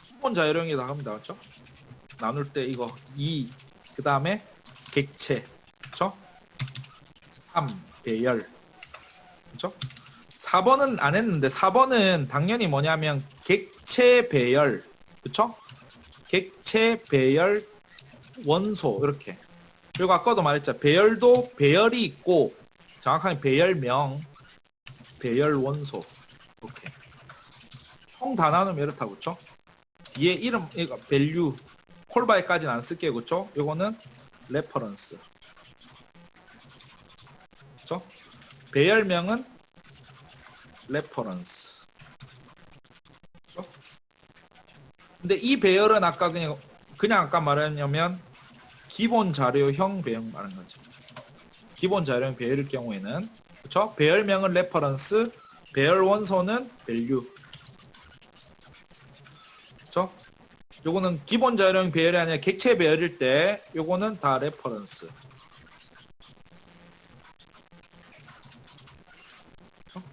기본 자료형이다 합니다. 맞죠? 나눌 때 이거 2. 그 다음에 객체. 그쵸? 3. 배열. 그쵸? 4번은 안 했는데 4번은 당연히 뭐냐면 객체 배열. 그쵸? 객체 배열 원소 이렇게. 그리고 아까도 말했죠. 배열도 배열이 있고 정확하게 배열명, 배열 원소 이렇게. 총 다 나누면 이렇다고. 그쵸? 뒤에 이름 이거 밸류 콜바이까지는 안 쓸게요. 그쵸? 요거는 레퍼런스. 그쵸? 배열명은 레퍼런스. 그쵸? 근데 이 배열은 아까 그냥 아까 말했냐면 기본 자료형 배열 말하는 거죠. 기본 자료형 배열일 경우에는 그렇죠? 배열명은 레퍼런스, 배열 원소는 밸류. 그렇죠? 요거는 기본 자료형 배열이 아니라 객체 배열일 때 요거는 다 레퍼런스. 그렇죠?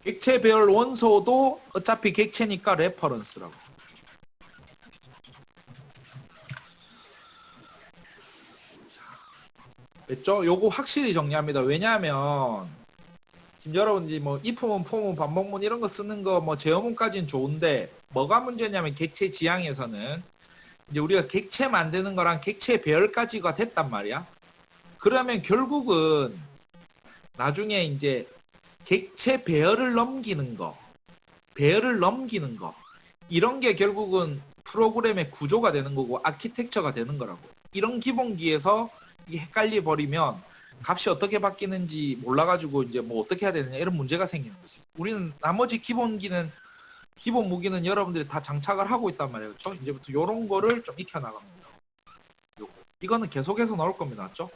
객체 배열 원소도 어차피 객체니까 레퍼런스라고. 됐죠? 요거 확실히 정리합니다. 왜냐하면 지금 여러분들이 뭐 if문, for문, 반복문 이런 거 쓰는 거 뭐 제어문까지는 좋은데 뭐가 문제냐면 객체 지향에서는 이제 우리가 객체 만드는 거랑 객체 배열까지가 됐단 말이야. 그러면 결국은 나중에 이제 객체 배열을 넘기는 거 이런 게 결국은 프로그램의 구조가 되는 거고 아키텍처가 되는 거라고. 이런 기본기에서 이게 헷갈려 버리면 값이 어떻게 바뀌는지 몰라가지고 이제 뭐 어떻게 해야 되느냐 이런 문제가 생기는 거지. 우리는 나머지 기본 무기는 여러분들이 다 장착을 하고 있단 말이에요. 그렇죠? 이제부터 이런 거를 좀 익혀나갑니다. 이거는 계속해서 나올 겁니다. 맞죠?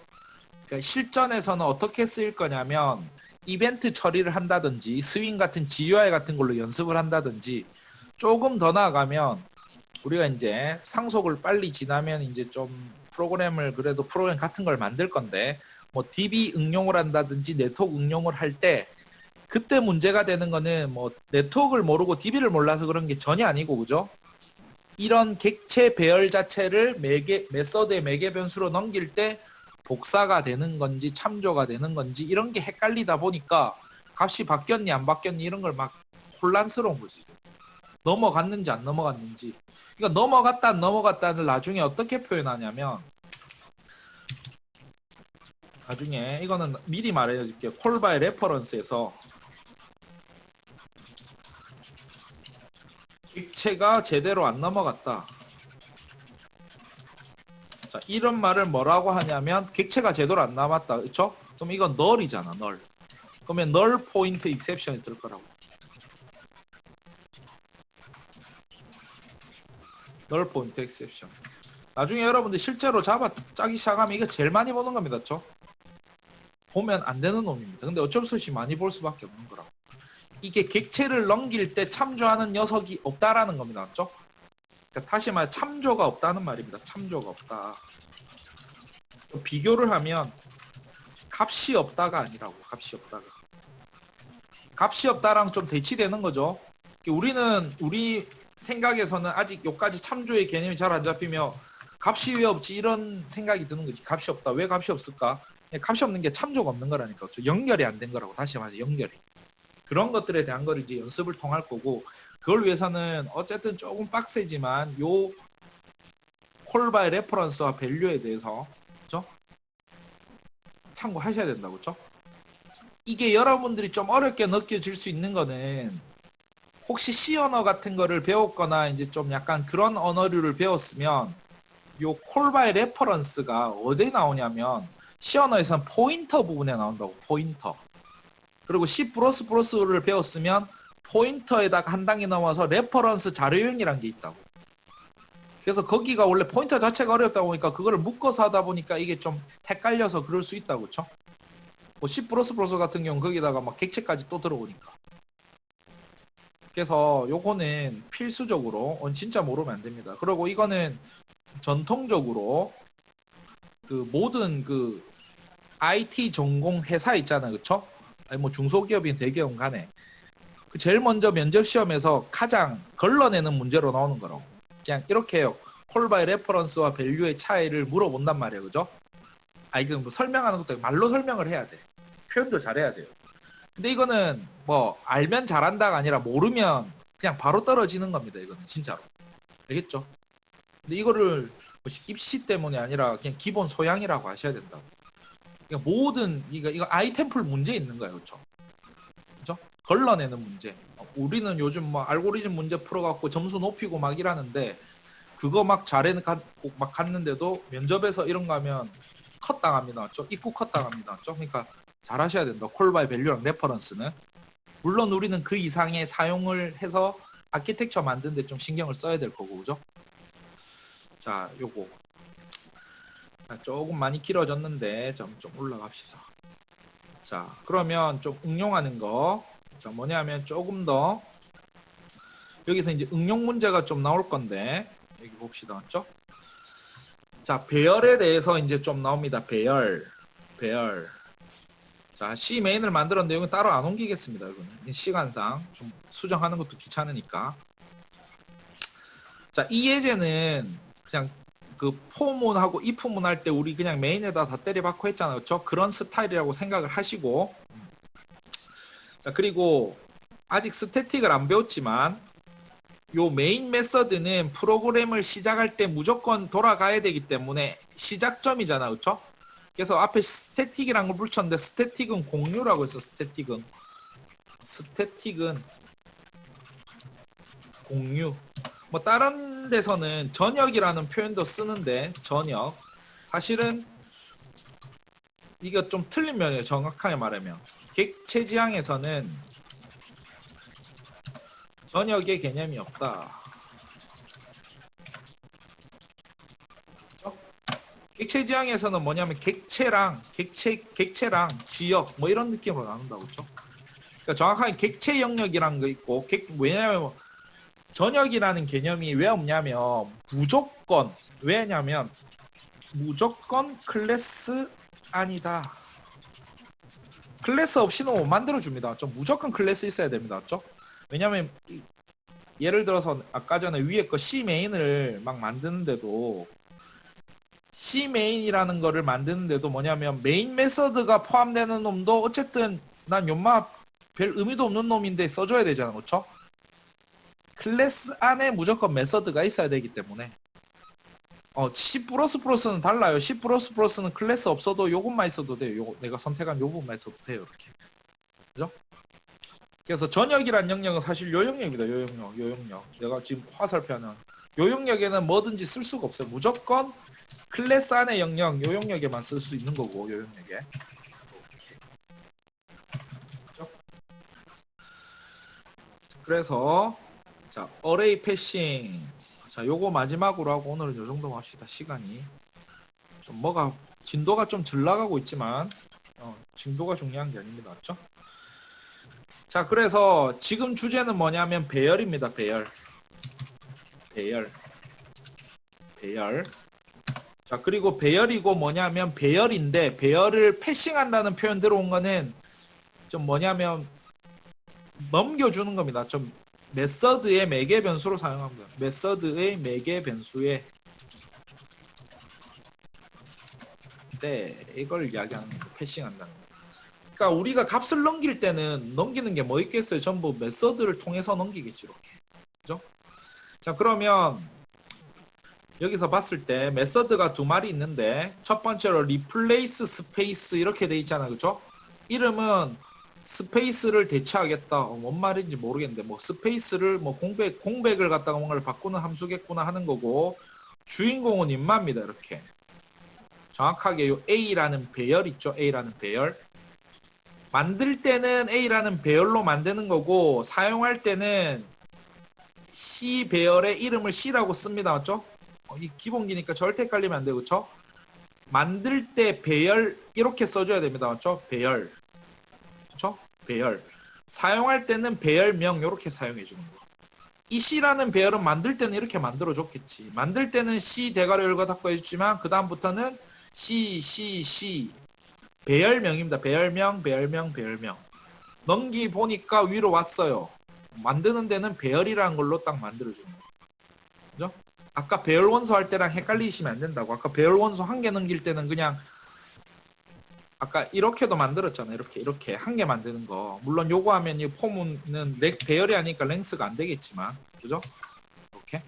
그러니까 실전에서는 어떻게 쓰일 거냐면 이벤트 처리를 한다든지 스윙 같은 GUI 같은 걸로 연습을 한다든지 조금 더 나아가면 우리가 이제 상속을 빨리 지나면 이제 좀 프로그램 같은 걸 만들 건데 뭐 DB 응용을 한다든지 네트워크 응용을 할 때 그때 문제가 되는 거는 뭐 네트워크를 모르고 DB를 몰라서 그런 게 전혀 아니고 그죠? 이런 객체 배열 자체를 메소드의 매개 변수로 넘길 때 복사가 되는 건지 참조가 되는 건지 이런 게 헷갈리다 보니까 값이 바뀌었니 안 바뀌었니 이런 걸 막 혼란스러운 거지. 넘어갔는지 안 넘어갔는지. 그러니까 넘어갔다 안 넘어갔다를 나중에 어떻게 표현하냐면, 나중에 이거는 미리 말해줄게요. 콜 바이 레퍼런스에서 객체가 제대로 안 넘어갔다. 자, 이런 말을 뭐라고 하냐면 객체가 제대로 안 남았다. 그렇죠? 그럼 이건 널이잖아. 널. 그러면 널 포인트 익셉션이 뜰 거라고. 널 포인트 익셉션. 나중에 여러분들 실제로 짜기 시작하면 이거 제일 많이 보는 겁니다. 그렇죠? 보면 안 되는 놈입니다. 근데 어쩔 수 없이 많이 볼 수밖에 없는 거라고. 이게 객체를 넘길 때 참조하는 녀석이 없다라는 겁니다. 맞죠? 그러니까 다시 말해 참조가 없다는 말입니다. 참조가 없다. 비교를 하면 값이 없다가 아니라고. 값이 없다가. 값이 없다랑 좀 대치되는 거죠. 우리는 우리 생각에서는 아직 여기까지 참조의 개념이 잘 안 잡히며 값이 왜 없지 이런 생각이 드는 거지. 값이 없다. 왜 값이 없을까? 값이 없는 게 참조가 없는 거라니까. 그렇죠? 연결이 안 된 거라고. 다시 말해 연결이. 그런 것들에 대한 걸 이제 연습을 통할 거고, 그걸 위해서는 어쨌든 조금 빡세지만 요 콜 바이 레퍼런스와 밸류에 대해서 그죠? 참고하셔야 된다고. 그죠? 이게 여러분들이 좀 어렵게 느껴질 수 있는 거는 혹시 C 언어 같은 거를 배웠거나 이제 좀 약간 그런 언어류를 배웠으면 요 콜 바이 레퍼런스가 어디에 나오냐면 C 언어에서는 포인터 부분에 나온다고. 포인터. 그리고 C++를 배웠으면 포인터에다가 한 단계 넘어서 레퍼런스 자료형이란 게 있다고. 그래서 거기가 원래 포인터 자체가 어렵다 보니까 그거를 묶어서 하다 보니까 이게 좀 헷갈려서 그럴 수 있다고. 그렇죠? 뭐 C++ 같은 경우는 거기다가 막 객체까지 또 들어오니까. 그래서 요거는 필수적으로 진짜 모르면 안 됩니다. 그리고 이거는 전통적으로 그 모든 그 IT 전공 회사 있잖아요. 그렇죠? 아니 뭐 중소기업인 대기업 간에 그 제일 먼저 면접 시험에서 가장 걸러내는 문제로 나오는 거라고. 그냥 이렇게 해요. 콜 바이 레퍼런스와 밸류의 차이를 물어본단 말이에요. 그죠? 이거 뭐 설명하는 것도 말로 설명을 해야 돼. 표현도 잘해야 돼요. 근데 이거는 뭐 알면 잘한다가 아니라 모르면 그냥 바로 떨어지는 겁니다. 이거는 진짜로. 알겠죠? 근데 이거를 입시 때문에 아니라 그냥 기본 소양이라고 하셔야 된다고. 그러니까 모든 이거 아이템풀 문제 있는 거예요. 그렇죠? 그죠? 걸러내는 문제. 우리는 요즘 뭐 알고리즘 문제 풀어갖고 점수 높이고 막 이러는데 그거 막 막 갔는데도 면접에서 이런 거 하면 컷 당합니다. 맞죠? 입구 컷 당합니다. 맞죠? 그러니까 잘 하셔야 된다. 콜 바이 밸류랑 레퍼런스는. 물론 우리는 그 이상의 사용을 해서 아키텍처 만드는데 좀 신경을 써야 될 거고. 그죠? 자, 요거. 조금 많이 길어졌는데 좀 올라갑시다. 자, 그러면 좀 응용하는 거. 자, 뭐냐면 조금 더 여기서 이제 응용 문제가 좀 나올 건데 여기 봅시다. 맞죠? 자, 배열에 대해서 이제 좀 나옵니다. 배열. 자, C 메인을 만들었는데 이건 따로 안 옮기겠습니다. 이거는 시간상 좀 수정하는 것도 귀찮으니까. 자, 이 예제는 그냥 그 포문하고 if문 할 때 우리 그냥 메인에다 다 때려박고 했잖아요. 그렇죠? 그런 스타일이라고 생각을 하시고, 자, 그리고 아직 스태틱을 안 배웠지만 요 메인 메서드는 프로그램을 시작할 때 무조건 돌아가야 되기 때문에 시작점이잖아. 그렇죠? 그래서 앞에 스태틱이란 걸 붙였는데 스태틱은 공유라고 해서 스태틱은 공유. 뭐 다른 데서는 전역이라는 표현도 쓰는데 전역 사실은 이거 좀 틀린 면이에요. 정확하게 말하면 객체 지향에서는 전역의 개념이 없다. 객체 지향에서는 뭐냐면 객체랑 지역 뭐 이런 느낌으로 나눈다고. 그렇죠? 그러니까 정확하게 객체 영역이라는 거 있고 왜냐면 전역이라는 개념이 왜 없냐면 무조건 클래스 아니다. 클래스 없이는 못 만들어줍니다. 좀 무조건 클래스 있어야 됩니다. 맞죠? 왜냐면 예를 들어서 아까 전에 위에 거 C 메인을 막 만드는데도 C 메인이라는 거를 만드는데도 뭐냐면 메인 메서드가 포함되는 놈도 어쨌든 난 연마 별 의미도 없는 놈인데 써줘야 되잖아, 그렇죠? 클래스 안에 무조건 메서드가 있어야 되기 때문에 C++는 달라요. C++는 클래스 없어도 요것만 있어도 돼요. 요거 내가 선택한 요 부분만 있어도 돼요. 이렇게. 그죠? 그래서 전역이란 영역은 사실 요 영역입니다. 요 영역. 내가 지금 화살표는 요 영역에는 뭐든지 쓸 수가 없어요. 무조건 클래스 안의 영역, 요 영역에만 쓸 수 있는 거고, 요 영역에. 그죠? 그래서 자, 어레이 패싱. 자, 요거 마지막으로 하고 오늘은 요 정도 합시다. 시간이 좀 뭐가 진도가 좀 덜 나가고 있지만 진도가 중요한 게 아닙니다. 맞죠? 자, 그래서 지금 주제는 뭐냐면 배열입니다. 배열. 자, 그리고 배열이고 뭐냐면 배열인데 배열을 패싱한다는 표현 들어온 거는 좀 뭐냐면 넘겨주는 겁니다. 좀 메서드의 매개 변수로 사용합니다. 메서드의 매개 변수에 이걸 이야기하는 거, 패싱한다는 거. 그러니까 우리가 값을 넘길 때는 넘기는 게 뭐 있겠어요? 전부 메서드를 통해서 넘기겠지, 이렇게. 그죠? 자, 그러면 여기서 봤을 때 메서드가 두 마리 있는데 첫 번째로 replace space 이렇게 돼 있잖아요. 그죠? 이름은 스페이스를 대체하겠다. 뭔 말인지 모르겠는데 뭐 스페이스를 뭐 공백을 갖다가 뭔가를 바꾸는 함수겠구나 하는 거고 주인공은 인마입니다. 이렇게 정확하게 요 A라는 배열 있죠. A라는 배열 만들 때는 A라는 배열로 만드는 거고 사용할 때는 C 배열의 이름을 C라고 씁니다. 맞죠? 이 기본기니까 절대 헷갈리면 안 되고 그렇죠? 만들 때 배열 이렇게 써줘야 됩니다. 맞죠? 배열 그렇죠? 배열. 사용할 때는 배열명 이렇게 사용해 주는 거. 이 C라는 배열은 만들 때는 이렇게 만들어 줬겠지. 만들 때는 C 대괄호 열과 닫고 해줬지만 그 다음부터는 C 배열명입니다. 배열명. 넘기 보니까 위로 왔어요. 만드는 데는 배열이라는 걸로 딱 만들어 주는 거. 그죠? 아까 배열 원소 할 때랑 헷갈리시면 안 된다고. 아까 배열 원소 한 개 넘길 때는 그냥 아까 이렇게도 만들었잖아요. 이렇게 한 개 만드는 거. 물론 요거 하면 이 폼은 배열이 아니니까 랭스가 안 되겠지만, 그죠? 이렇게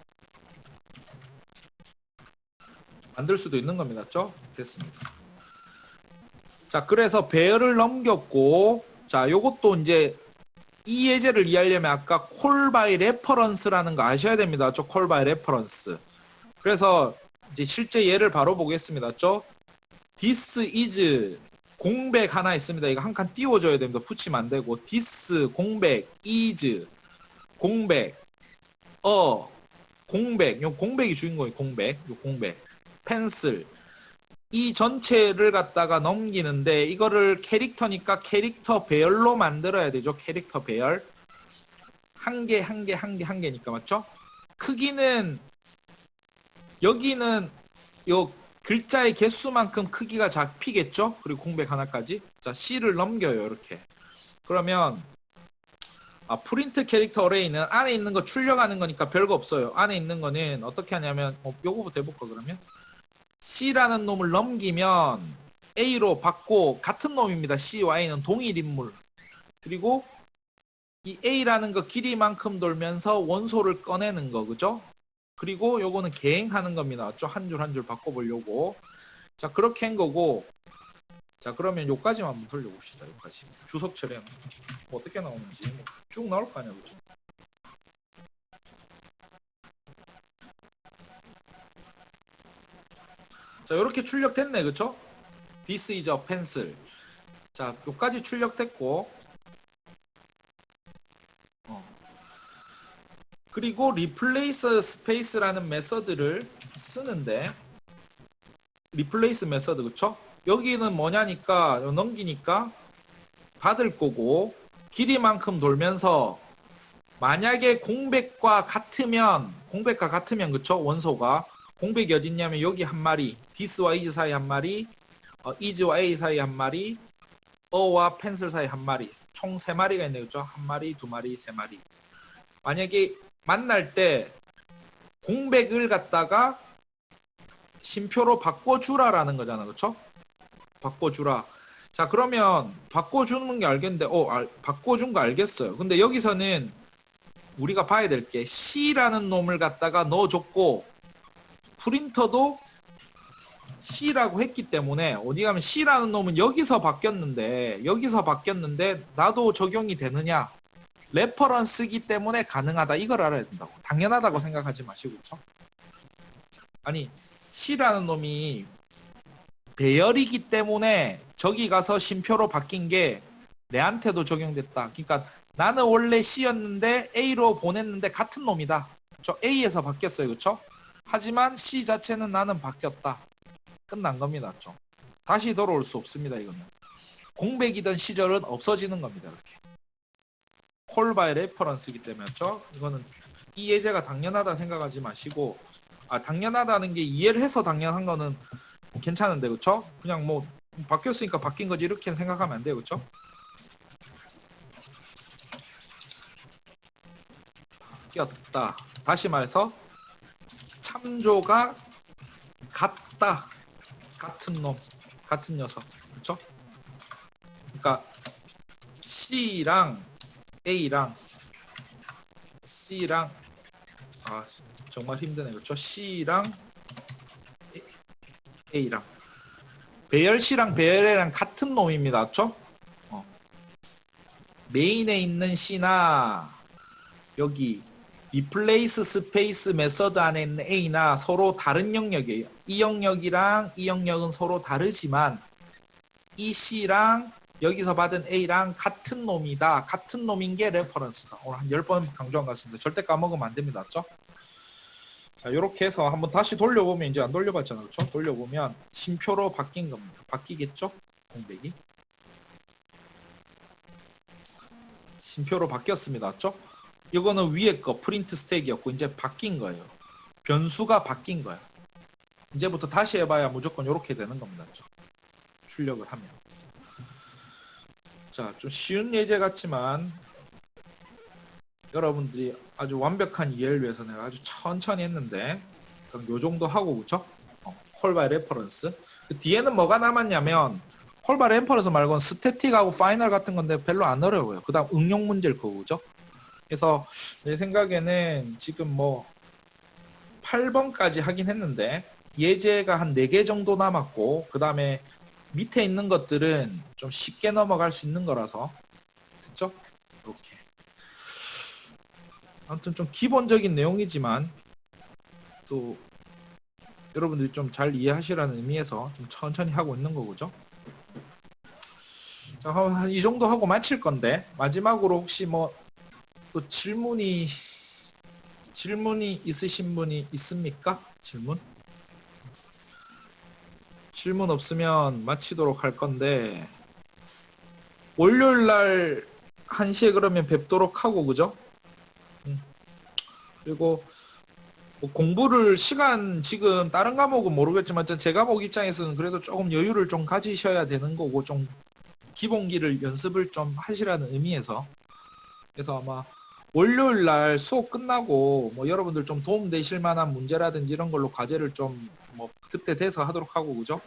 만들 수도 있는 겁니다. 맞죠? 됐습니다. 자, 그래서 배열을 넘겼고, 자, 요것도 이제 이 예제를 이해하려면 아까 call by reference라는 거 아셔야 됩니다. 맞죠? call by reference. 그래서 이제 실제 예를 바로 보겠습니다. 맞죠? this is 공백 하나 있습니다. 이거 한 칸 띄워줘야 됩니다. 붙이면 안 되고 this 공백 is 공백 공백 요 공백이 주인공이 공백 요 공백 펜슬 이 전체를 갖다가 넘기는데 이거를 캐릭터니까 캐릭터 배열로 만들어야 되죠. 캐릭터 배열 한 개니까 맞죠? 크기는 여기는 요 글자의 개수만큼 크기가 잡히겠죠? 그리고 공백 하나까지. 자, C를 넘겨요. 이렇게. 그러면 프린트 캐릭터 어레이는 안에 있는 거 출력하는 거니까 별거 없어요. 안에 있는 거는 어떻게 하냐면 요거부터 해볼까 그러면? C라는 놈을 넘기면 A로 받고 같은 놈입니다. C와 A는 동일 인물. 그리고 이 A라는 거 길이만큼 돌면서 원소를 꺼내는 거. 그죠? 그리고 요거는 개행하는 겁니다. 한 줄 한 줄 바꿔보려고. 자, 그렇게 한 거고. 자, 그러면 요까지만 한번 돌려봅시다. 요까지. 주석 처리하는 뭐 어떻게 나오는지 쭉 나올 거 아니야. 그죠? 자, 요렇게 출력됐네. 그쵸? This is a pencil. 자, 요까지 출력됐고. 그리고 replace space라는 메서드를 쓰는데 replace 메서드 그쵸? 여기는 뭐냐니까 넘기니까 받을 거고 길이만큼 돌면서 만약에 공백과 같으면 그쵸? 원소가 공백이 어딨냐면 여기 한 마리 this와 is 사이 한 마리 is와 a 사이 한 마리 어와 펜슬 사이 한 마리 총 3마리가 있네요. 그쵸? 한 마리, 두 마리, 3마리 만약에 만날 때 공백을 갖다가 쉼표로 바꿔주라라는 거잖아, 그렇죠? 바꿔주라. 자, 그러면 바꿔주는 게 알겠는데, 바꿔준 거 알겠어요. 근데 여기서는 우리가 봐야 될 게 C라는 놈을 갖다가 넣어줬고 프린터도 C라고 했기 때문에 어디 가면 C라는 놈은 여기서 바뀌었는데 나도 적용이 되느냐? 레퍼런스기 때문에 가능하다. 이걸 알아야 된다고. 당연하다고 생각하지 마시고, 그렇죠? 아니, C라는 놈이 배열이기 때문에 저기 가서 쉼표로 바뀐 게 내한테도 적용됐다. 그러니까 나는 원래 C였는데 A로 보냈는데 같은 놈이다. 그렇죠? A에서 바뀌었어요. 그렇죠? 하지만 C 자체는 나는 바뀌었다. 끝난 겁니다. 그렇죠? 다시 돌아올 수 없습니다. 이거는. 공백이던 시절은 없어지는 겁니다. 이렇게. 콜바이 레퍼런스이기 때문에 그렇죠? 이거는 이 예제가 당연하다 생각하지 마시고 당연하다는 게 이해를 해서 당연한 거는 괜찮은데 그렇죠? 그냥 뭐 바뀌었으니까 바뀐 거지 이렇게 생각하면 안 돼요. 그렇죠? 바뀌었다. 다시 말해서 참조가 같다. 같은 놈, 같은 녀석. 그렇죠? 그러니까 C랑 A랑 C랑 정말 힘드네. 그렇죠? C랑 A랑 배열 C랑 배열 A랑 같은 놈입니다. 그렇죠? 메인에 있는 C나 여기 replace space 메서드 안에 있는 A나 서로 다른 영역이에요. 이 영역이랑 이 영역은 서로 다르지만 이 C랑 여기서 받은 A랑 같은 놈이다. 같은 놈인 게 레퍼런스다. 오늘 한 10번 강조한 것 같습니다. 절대 까먹으면 안 됩니다. 맞죠? 자, 요렇게 해서 한번 다시 돌려보면 이제 안 돌려봤잖아요. 그렇죠? 돌려보면 쉼표로 바뀐 겁니다. 바뀌겠죠? 공백이. 쉼표로 바뀌었습니다. 맞죠? 이거는 위에 거 프린트 스택이었고 이제 바뀐 거예요. 변수가 바뀐 거예요. 이제부터 다시 해봐야 무조건 이렇게 되는 겁니다. 그렇죠? 출력을 하면. 자, 좀 쉬운 예제 같지만 여러분들이 아주 완벽한 이해를 위해서 내가 아주 천천히 했는데 요 정도 하고 그쵸? 콜바이 레퍼런스. 그 뒤에는 뭐가 남았냐면 콜바이 레퍼런스 말고는 스태틱하고 파이널 같은 건데 별로 안 어려워요. 그 다음 응용 문제일 거고 그죠? 그래서 내 생각에는 지금 뭐 8번까지 하긴 했는데 예제가 한 4개 정도 남았고 그 다음에 밑에 있는 것들은 좀 쉽게 넘어갈 수 있는 거라서 그쵸? 이렇게 아무튼 좀 기본적인 내용이지만 또 여러분들이 좀 잘 이해하시라는 의미에서 좀 천천히 하고 있는 거죠. 자, 한 이 정도 하고 마칠 건데 마지막으로 혹시 뭐 또 질문이 있으신 분이 있습니까? 질문 없으면 마치도록 할 건데 월요일 날 1시에 그러면 뵙도록 하고 그죠? 그리고 뭐 공부를 시간 지금 다른 과목은 모르겠지만 제 과목 입장에서는 그래도 조금 여유를 좀 가지셔야 되는 거고 좀 기본기를 연습을 좀 하시라는 의미에서 그래서 아마 월요일 날 수업 끝나고 뭐 여러분들 좀 도움 되실 만한 문제라든지 이런 걸로 과제를 좀 뭐 그때 돼서 하도록 하고 그죠?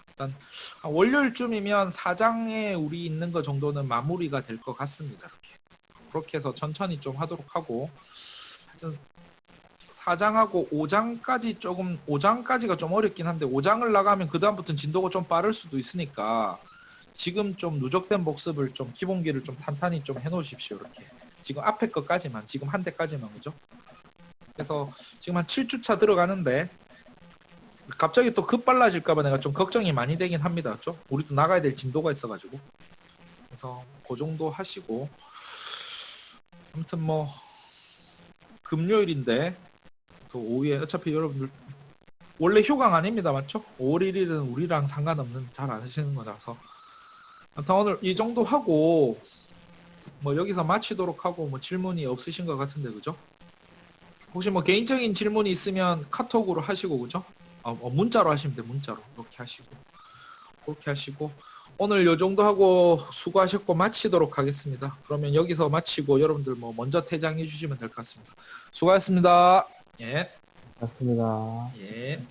일단 월요일쯤이면 4장에 우리 있는 거 정도는 마무리가 될 것 같습니다. 그렇게 해서 천천히 좀 하도록 하고 하여튼 4장하고 5장까지 5장까지가 좀 어렵긴 한데 5장을 나가면 그 다음부터는 진도가 좀 빠를 수도 있으니까 지금 좀 누적된 복습을 좀 기본기를 좀 탄탄히 좀 해놓으십시오. 이렇게 지금 앞에 것까지만 지금 한 대까지만 그죠? 그래서 지금 한 7주차 들어가는데 갑자기 또 급 빨라질까봐 내가 좀 걱정이 많이 되긴 합니다. 그렇죠? 우리도 나가야 될 진도가 있어가지고 그래서 그 정도 하시고 아무튼 뭐 금요일인데 또 오후에 어차피 여러분들 원래 휴강 아닙니다. 맞죠? 5월 1일은 우리랑 상관없는 잘 안 하시는 거라서 아무튼 오늘 이 정도 하고 뭐 여기서 마치도록 하고 뭐 질문이 없으신 것 같은데 그죠? 혹시 뭐 개인적인 질문이 있으면 카톡으로 하시고 그죠? 문자로 하시면 돼. 문자로 그렇게 하시고 오늘 요 정도 하고 수고하셨고 마치도록 하겠습니다. 그러면 여기서 마치고 여러분들 뭐 먼저 퇴장해 주시면 될 것 같습니다. 수고하셨습니다. 예. 맞습니다. 예.